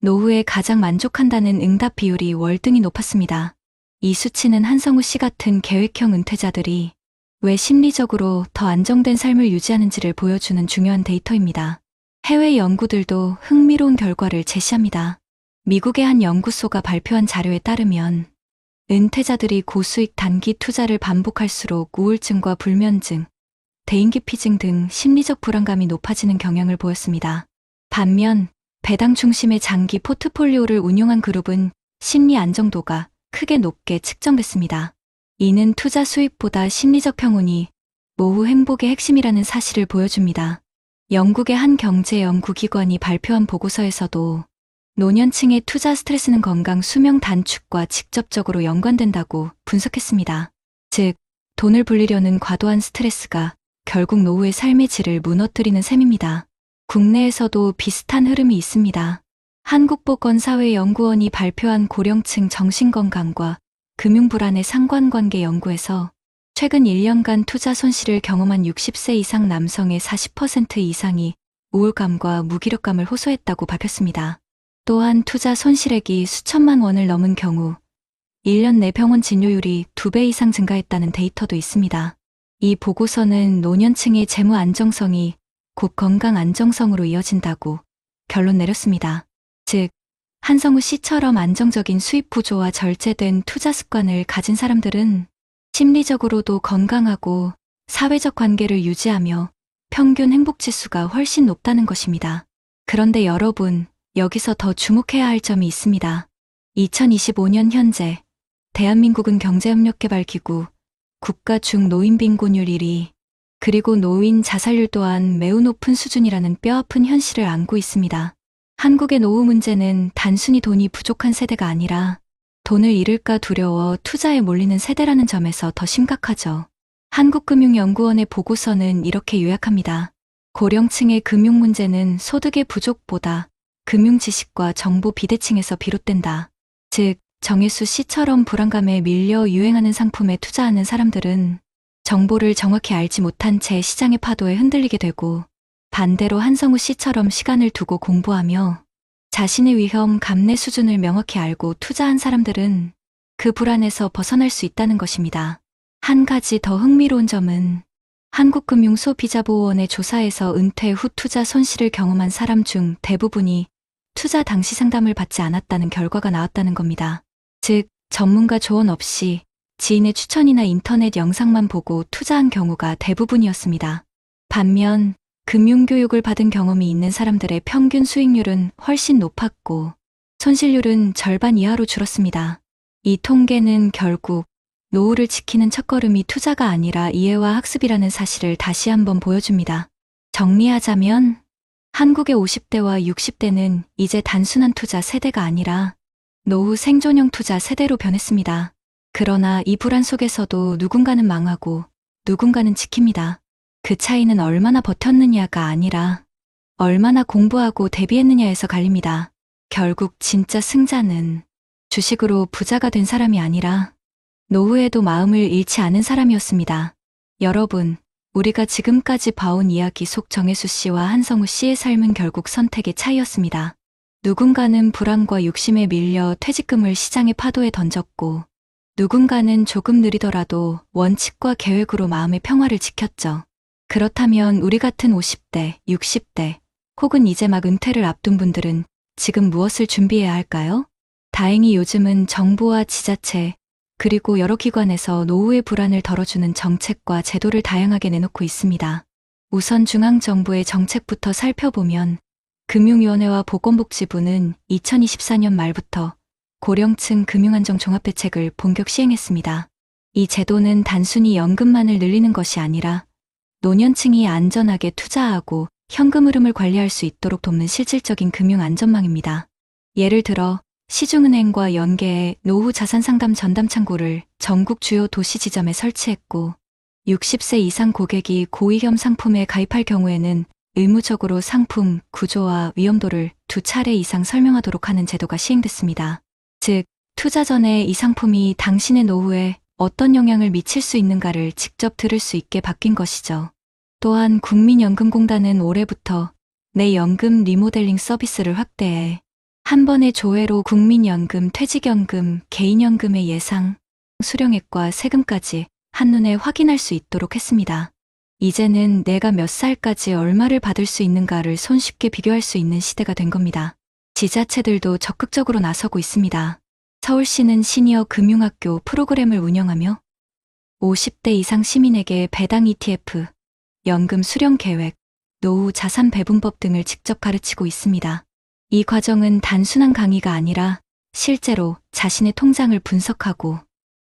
B: 노후에 가장 만족한다는 응답 비율이 월등히 높았습니다. 이 수치는 한성우 씨 같은 계획형 은퇴자들이 왜 심리적으로 더 안정된 삶을 유지하는지를 보여주는 중요한 데이터입니다. 해외 연구들도 흥미로운 결과를 제시합니다. 미국의 한 연구소가 발표한 자료에 따르면 은퇴자들이 고수익 단기 투자를 반복할수록 우울증과 불면증, 대인기피증 등 심리적 불안감이 높아지는 경향을 보였습니다. 반면 배당 중심의 장기 포트폴리오를 운용한 그룹은 심리 안정도가 크게 높게 측정됐습니다. 이는 투자 수익보다 심리적 평온이 노후 행복의 핵심이라는 사실을 보여줍니다. 영국의 한 경제 연구기관이 발표한 보고서에서도 노년층의 투자 스트레스는 건강 수명 단축과 직접적으로 연관된다고 분석했습니다. 즉, 돈을 불리려는 과도한 스트레스가 결국 노후의 삶의 질을 무너뜨리는 셈입니다. 국내에서도 비슷한 흐름이 있습니다. 한국보건사회연구원이 발표한 고령층 정신건강과 금융불안의 상관관계 연구에서 최근 1년간 투자 손실을 경험한 60세 이상 남성의 40% 이상이 우울감과 무기력감을 호소했다고 밝혔습니다. 또한 투자 손실액이 수천만 원을 넘은 경우 1년 내 병원 진료율이 2배 이상 증가했다는 데이터도 있습니다. 이 보고서는 노년층의 재무 안정성이 곧 건강 안정성으로 이어진다고 결론 내렸습니다. 즉, 한성우 씨처럼 안정적인 수입 구조와 절제된 투자 습관을 가진 사람들은 심리적으로도 건강하고 사회적 관계를 유지하며 평균 행복지수가 훨씬 높다는 것입니다. 그런데 여러분, 여기서 더 주목해야 할 점이 있습니다. 2025년 현재 대한민국은 경제협력개발기구 국가 중 노인 빈곤율 1위, 그리고 노인 자살률 또한 매우 높은 수준이라는 뼈아픈 현실을 안고 있습니다. 한국의 노후 문제는 단순히 돈이 부족한 세대가 아니라 돈을 잃을까 두려워 투자에 몰리는 세대라는 점에서 더 심각하죠. 한국금융연구원의 보고서는 이렇게 요약합니다. 고령층의 금융 문제는 소득의 부족보다 금융 지식과 정보 비대칭에서 비롯된다. 즉, 정혜수 씨처럼 불안감에 밀려 유행하는 상품에 투자하는 사람들은 정보를 정확히 알지 못한 채 시장의 파도에 흔들리게 되고, 반대로 한성우 씨처럼 시간을 두고 공부하며 자신의 위험 감내 수준을 명확히 알고 투자한 사람들은 그 불안에서 벗어날 수 있다는 것입니다. 한 가지 더 흥미로운 점은 한국금융소비자보호원의 조사에서 은퇴 후 투자 손실을 경험한 사람 중 대부분이 투자 당시 상담을 받지 않았다는 결과가 나왔다는 겁니다. 즉, 전문가 조언 없이 지인의 추천이나 인터넷 영상만 보고 투자한 경우가 대부분이었습니다. 반면 금융교육을 받은 경험이 있는 사람들의 평균 수익률은 훨씬 높았고 손실률은 절반 이하로 줄었습니다. 이 통계는 결국 노후를 지키는 첫걸음이 투자가 아니라 이해와 학습이라는 사실을 다시 한번 보여줍니다. 정리하자면 한국의 50대와 60대는 이제 단순한 투자 세대가 아니라 노후 생존형 투자 세대로 변했습니다. 그러나 이 불안 속에서도 누군가는 망하고 누군가는 지킵니다. 그 차이는 얼마나 버텼느냐가 아니라 얼마나 공부하고 대비했느냐에서 갈립니다. 결국 진짜 승자는 주식으로 부자가 된 사람이 아니라 노후에도 마음을 잃지 않은 사람이었습니다. 여러분, 우리가 지금까지 봐온 이야기 속 정혜수 씨와 한성우 씨의 삶은 결국 선택의 차이였습니다. 누군가는 불안과 욕심에 밀려 퇴직금을 시장의 파도에 던졌고, 누군가는 조금 느리더라도 원칙과 계획으로 마음의 평화를 지켰죠. 그렇다면 우리 같은 50대, 60대, 혹은 이제 막 은퇴를 앞둔 분들은 지금 무엇을 준비해야 할까요? 다행히 요즘은 정부와 지자체, 그리고 여러 기관에서 노후의 불안을 덜어주는 정책과 제도를 다양하게 내놓고 있습니다. 우선 중앙정부의 정책부터 살펴보면 금융위원회와 보건복지부는 2024년 말부터 고령층 금융안정 종합대책을 본격 시행했습니다. 이 제도는 단순히 연금만을 늘리는 것이 아니라 노년층이 안전하게 투자하고 현금 흐름을 관리할 수 있도록 돕는 실질적인 금융 안전망입니다. 예를 들어 시중은행과 연계해 노후 자산 상담 전담 창구를 전국 주요 도시 지점에 설치했고, 60세 이상 고객이 고위험 상품에 가입할 경우에는 의무적으로 상품, 구조와 위험도를 2차례 이상 설명하도록 하는 제도가 시행됐습니다. 즉, 투자 전에 이 상품이 당신의 노후에 어떤 영향을 미칠 수 있는가를 직접 들을 수 있게 바뀐 것이죠. 또한 국민연금공단은 올해부터 내 연금 리모델링 서비스를 확대해 한 번의 조회로 국민연금, 퇴직연금, 개인연금의 예상, 수령액과 세금까지 한눈에 확인할 수 있도록 했습니다. 이제는 내가 몇 살까지 얼마를 받을 수 있는가를 손쉽게 비교할 수 있는 시대가 된 겁니다. 지자체들도 적극적으로 나서고 있습니다. 서울시는 시니어 금융학교 프로그램을 운영하며 50대 이상 시민에게 배당 ETF, 연금 수령 계획, 노후 자산 배분법 등을 직접 가르치고 있습니다. 이 과정은 단순한 강의가 아니라 실제로 자신의 통장을 분석하고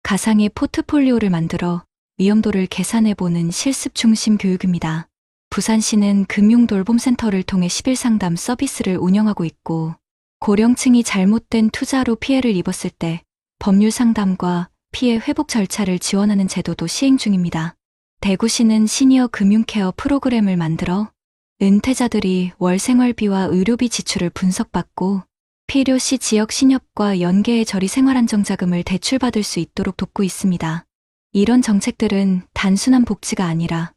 B: 가상의 포트폴리오를 만들어 위험도를 계산해보는 실습 중심 교육입니다. 부산시는 금융돌봄센터를 통해 10일 상담 서비스를 운영하고 있고 고령층이 잘못된 투자로 피해를 입었을 때 법률 상담과 피해 회복 절차를 지원하는 제도도 시행 중입니다. 대구시는 시니어 금융케어 프로그램을 만들어 은퇴자들이 월 생활비와 의료비 지출을 분석받고 필요시 지역 신협과 연계해 저리 생활안정자금을 대출받을 수 있도록 돕고 있습니다. 이런 정책들은 단순한 복지가 아니라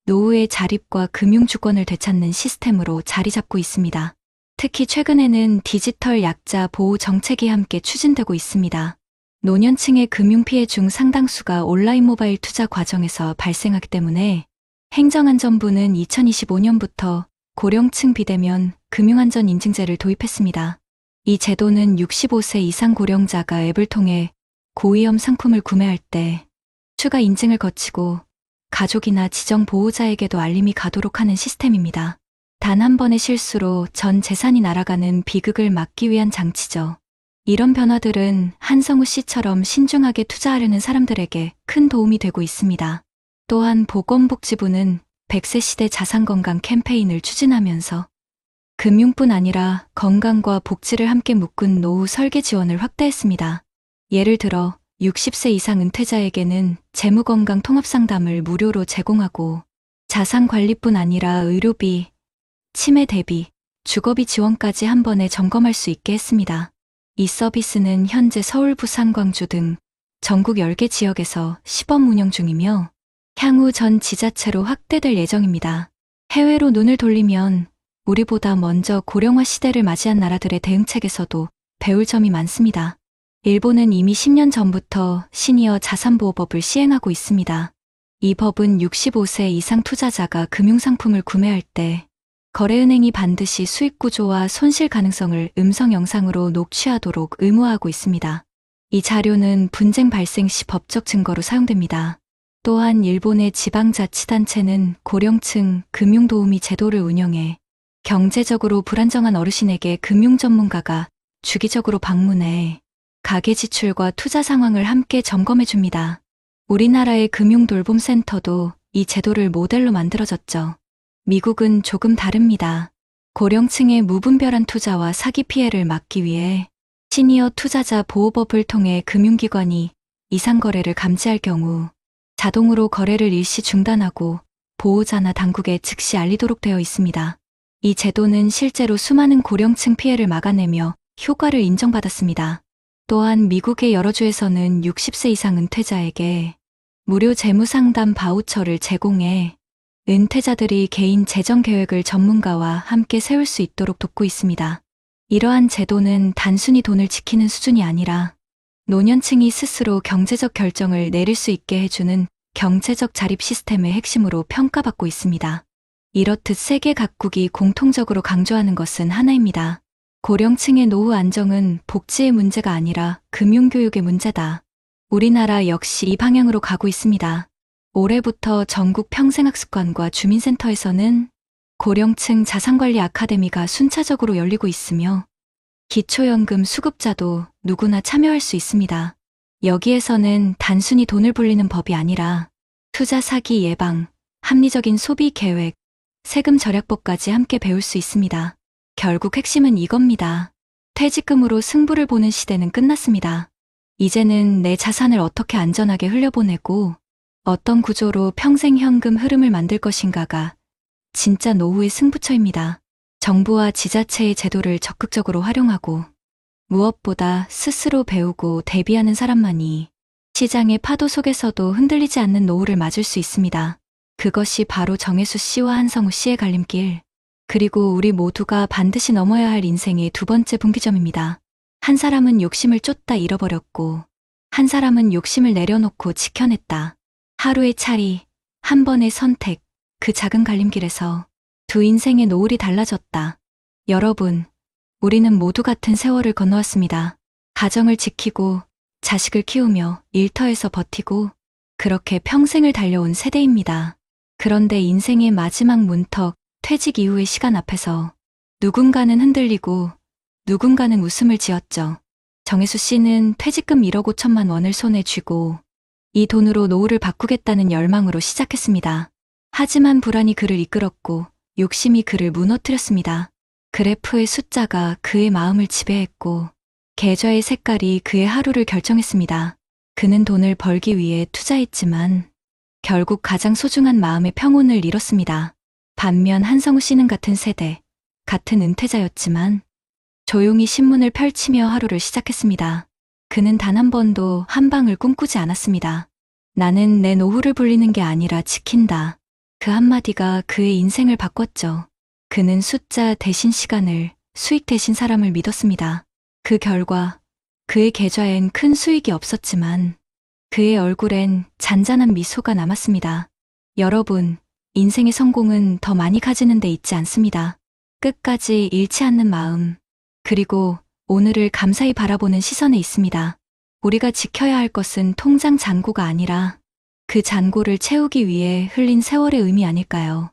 B: 노후의 자립과 금융주권을 되찾는 시스템으로 자리 잡고 있습니다. 특히 최근에는 디지털 약자 보호 정책이 함께 추진되고 있습니다. 노년층의 금융피해 중 상당수가 온라인 모바일 투자 과정에서 발생하기 때문에 행정안전부는 2025년부터 고령층 비대면 금융안전인증제를 도입했습니다. 이 제도는 65세 이상 고령자가 앱을 통해 고위험 상품을 구매할 때 추가 인증을 거치고 가족이나 지정 보호자에게도 알림이 가도록 하는 시스템입니다. 단 한 번의 실수로 전 재산이 날아가는 비극을 막기 위한 장치죠. 이런 변화들은 한성우 씨처럼 신중하게 투자하려는 사람들에게 큰 도움이 되고 있습니다. 또한 보건복지부는 100세 시대 자산건강 캠페인을 추진하면서 금융뿐 아니라 건강과 복지를 함께 묶은 노후 설계 지원을 확대했습니다. 예를 들어 60세 이상 은퇴자에게는 재무건강 통합상담을 무료로 제공하고 자산관리뿐 아니라 의료비, 치매 대비, 주거비 지원까지 한 번에 점검할 수 있게 했습니다. 이 서비스는 현재 서울, 부산, 광주 등 전국 10개 지역에서 시범 운영 중이며 향후 전 지자체로 확대될 예정입니다. 해외로 눈을 돌리면 우리보다 먼저 고령화 시대를 맞이한 나라들의 대응책에서도 배울 점이 많습니다. 일본은 이미 10년 전부터 시니어 자산보호법을 시행하고 있습니다. 이 법은 65세 이상 투자자가 금융상품을 구매할 때 거래은행이 반드시 수익구조와 손실 가능성을 음성 영상으로 녹취하도록 의무화하고 있습니다. 이 자료는 분쟁 발생 시 법적 증거로 사용됩니다. 또한 일본의 지방자치단체는 고령층 금융도우미 제도를 운영해 경제적으로 불안정한 어르신에게 금융전문가가 주기적으로 방문해 가계 지출과 투자 상황을 함께 점검해 줍니다. 우리나라의 금융돌봄센터도 이 제도를 모델로 만들어졌죠. 미국은 조금 다릅니다. 고령층의 무분별한 투자와 사기 피해를 막기 위해 시니어 투자자 보호법을 통해 금융기관이 이상 거래를 감지할 경우 자동으로 거래를 일시 중단하고 보호자나 당국에 즉시 알리도록 되어 있습니다. 이 제도는 실제로 수많은 고령층 피해를 막아내며 효과를 인정받았습니다. 또한 미국의 여러 주에서는 60세 이상 은퇴자에게 무료 재무상담 바우처를 제공해 은퇴자들이 개인 재정 계획을 전문가와 함께 세울 수 있도록 돕고 있습니다. 이러한 제도는 단순히 돈을 지키는 수준이 아니라 노년층이 스스로 경제적 결정을 내릴 수 있게 해주는 경제적 자립 시스템의 핵심으로 평가받고 있습니다. 이렇듯 세계 각국이 공통적으로 강조하는 것은 하나입니다. 고령층의 노후 안정은 복지의 문제가 아니라 금융교육의 문제다. 우리나라 역시 이 방향으로 가고 있습니다. 올해부터 전국 평생학습관과 주민센터에서는 고령층 자산관리 아카데미가 순차적으로 열리고 있으며 기초연금 수급자도 누구나 참여할 수 있습니다. 여기에서는 단순히 돈을 불리는 법이 아니라 투자 사기 예방, 합리적인 소비 계획, 세금 절약법까지 함께 배울 수 있습니다. 결국 핵심은 이겁니다. 퇴직금으로 승부를 보는 시대는 끝났습니다. 이제는 내 자산을 어떻게 안전하게 흘려보내고 어떤 구조로 평생 현금 흐름을 만들 것인가가 진짜 노후의 승부처입니다. 정부와 지자체의 제도를 적극적으로 활용하고 무엇보다 스스로 배우고 대비하는 사람만이 시장의 파도 속에서도 흔들리지 않는 노후를 맞을 수 있습니다. 그것이 바로 정혜수 씨와 한성우 씨의 갈림길, 그리고 우리 모두가 반드시 넘어야 할 인생의 두 번째 분기점입니다. 한 사람은 욕심을 쫓다 잃어버렸고, 한 사람은 욕심을 내려놓고 지켜냈다. 하루의 차리, 한 번의 선택, 그 작은 갈림길에서 두 인생의 노을이 달라졌다. 여러분, 우리는 모두 같은 세월을 건너왔습니다. 가정을 지키고, 자식을 키우며 일터에서 버티고, 그렇게 평생을 달려온 세대입니다. 그런데 인생의 마지막 문턱, 퇴직 이후의 시간 앞에서 누군가는 흔들리고 누군가는 웃음을 지었죠. 정혜수 씨는 퇴직금 1억 5천만 원을 손에 쥐고 이 돈으로 노후를 바꾸겠다는 열망으로 시작했습니다. 하지만 불안이 그를 이끌었고 욕심이 그를 무너뜨렸습니다. 그래프의 숫자가 그의 마음을 지배했고 계좌의 색깔이 그의 하루를 결정했습니다. 그는 돈을 벌기 위해 투자했지만 결국 가장 소중한 마음의 평온을 잃었습니다. 반면 한성우 씨는 같은 세대, 같은 은퇴자였지만 조용히 신문을 펼치며 하루를 시작했습니다. 그는 단 한 번도 한 방을 꿈꾸지 않았습니다. 나는 내 노후를 불리는 게 아니라 지킨다. 그 한마디가 그의 인생을 바꿨죠. 그는 숫자 대신 시간을, 수익 대신 사람을 믿었습니다. 그 결과 그의 계좌엔 큰 수익이 없었지만 그의 얼굴엔 잔잔한 미소가 남았습니다. 여러분, 인생의 성공은 더 많이 가지는 데 있지 않습니다. 끝까지 잃지 않는 마음, 그리고 오늘을 감사히 바라보는 시선에 있습니다. 우리가 지켜야 할 것은 통장 잔고가 아니라 그 잔고를 채우기 위해 흘린 세월의 의미 아닐까요?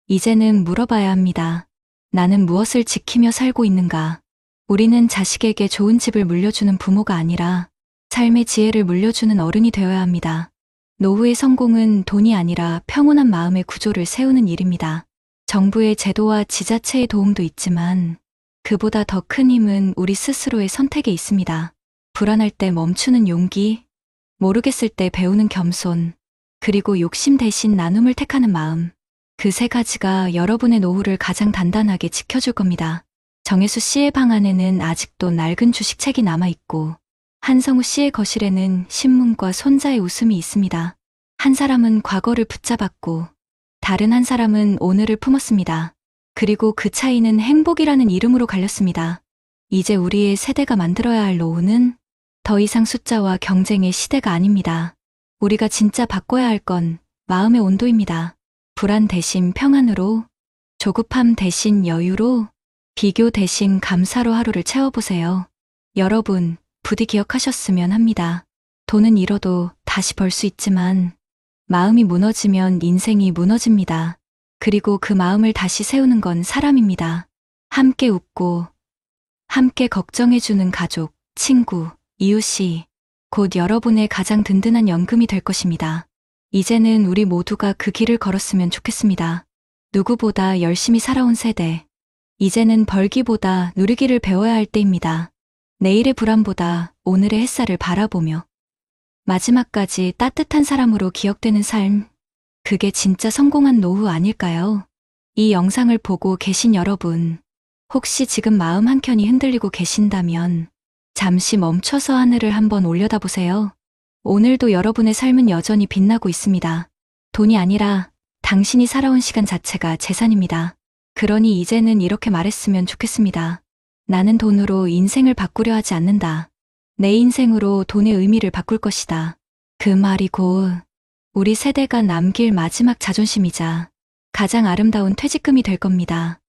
B: 이제는 물어봐야 합니다. 나는 무엇을 지키며 살고 있는가? 우리는 자식에게 좋은 집을 물려주는 부모가 아니라 삶의 지혜를 물려주는 어른이 되어야 합니다. 노후의 성공은 돈이 아니라 평온한 마음의 구조를 세우는 일입니다. 정부의 제도와 지자체의 도움도 있지만 그보다 더 큰 힘은 우리 스스로의 선택에 있습니다. 불안할 때 멈추는 용기, 모르겠을 때 배우는 겸손, 그리고 욕심 대신 나눔을 택하는 마음. 그 세 가지가 여러분의 노후를 가장 단단하게 지켜줄 겁니다. 정혜수 씨의 방 안에는 아직도 낡은 주식책이 남아있고 한성우 씨의 거실에는 신문과 손자의 웃음이 있습니다. 한 사람은 과거를 붙잡았고 다른 한 사람은 오늘을 품었습니다. 그리고 그 차이는 행복이라는 이름으로 갈렸습니다. 이제 우리의 세대가 만들어야 할 노후는 더 이상 숫자와 경쟁의 시대가 아닙니다. 우리가 진짜 바꿔야 할 건 마음의 온도입니다. 불안 대신 평안으로, 조급함 대신 여유로, 비교 대신 감사로 하루를 채워보세요. 여러분, 부디 기억하셨으면 합니다. 돈은 잃어도 다시 벌 수 있지만 마음이 무너지면 인생이 무너집니다. 그리고 그 마음을 다시 세우는 건 사람입니다. 함께 웃고 함께 걱정해주는 가족, 친구, 이웃이 곧 여러분의 가장 든든한 연금이 될 것입니다. 이제는 우리 모두가 그 길을 걸었으면 좋겠습니다. 누구보다 열심히 살아온 세대, 이제는 벌기보다 누리기를 배워야 할 때입니다. 내일의 불안보다 오늘의 햇살을 바라보며 마지막까지 따뜻한 사람으로 기억되는 삶, 그게 진짜 성공한 노후 아닐까요? 이 영상을 보고 계신 여러분, 혹시 지금 마음 한켠이 흔들리고 계신다면 잠시 멈춰서 하늘을 한번 올려다보세요. 오늘도 여러분의 삶은 여전히 빛나고 있습니다. 돈이 아니라 당신이 살아온 시간 자체가 재산입니다. 그러니 이제는 이렇게 말했으면 좋겠습니다. 나는 돈으로 인생을 바꾸려 하지 않는다. 내 인생으로 돈의 의미를 바꿀 것이다. 그 말이 곧 우리 세대가 남길 마지막 자존심이자 가장 아름다운 퇴직금이 될 겁니다.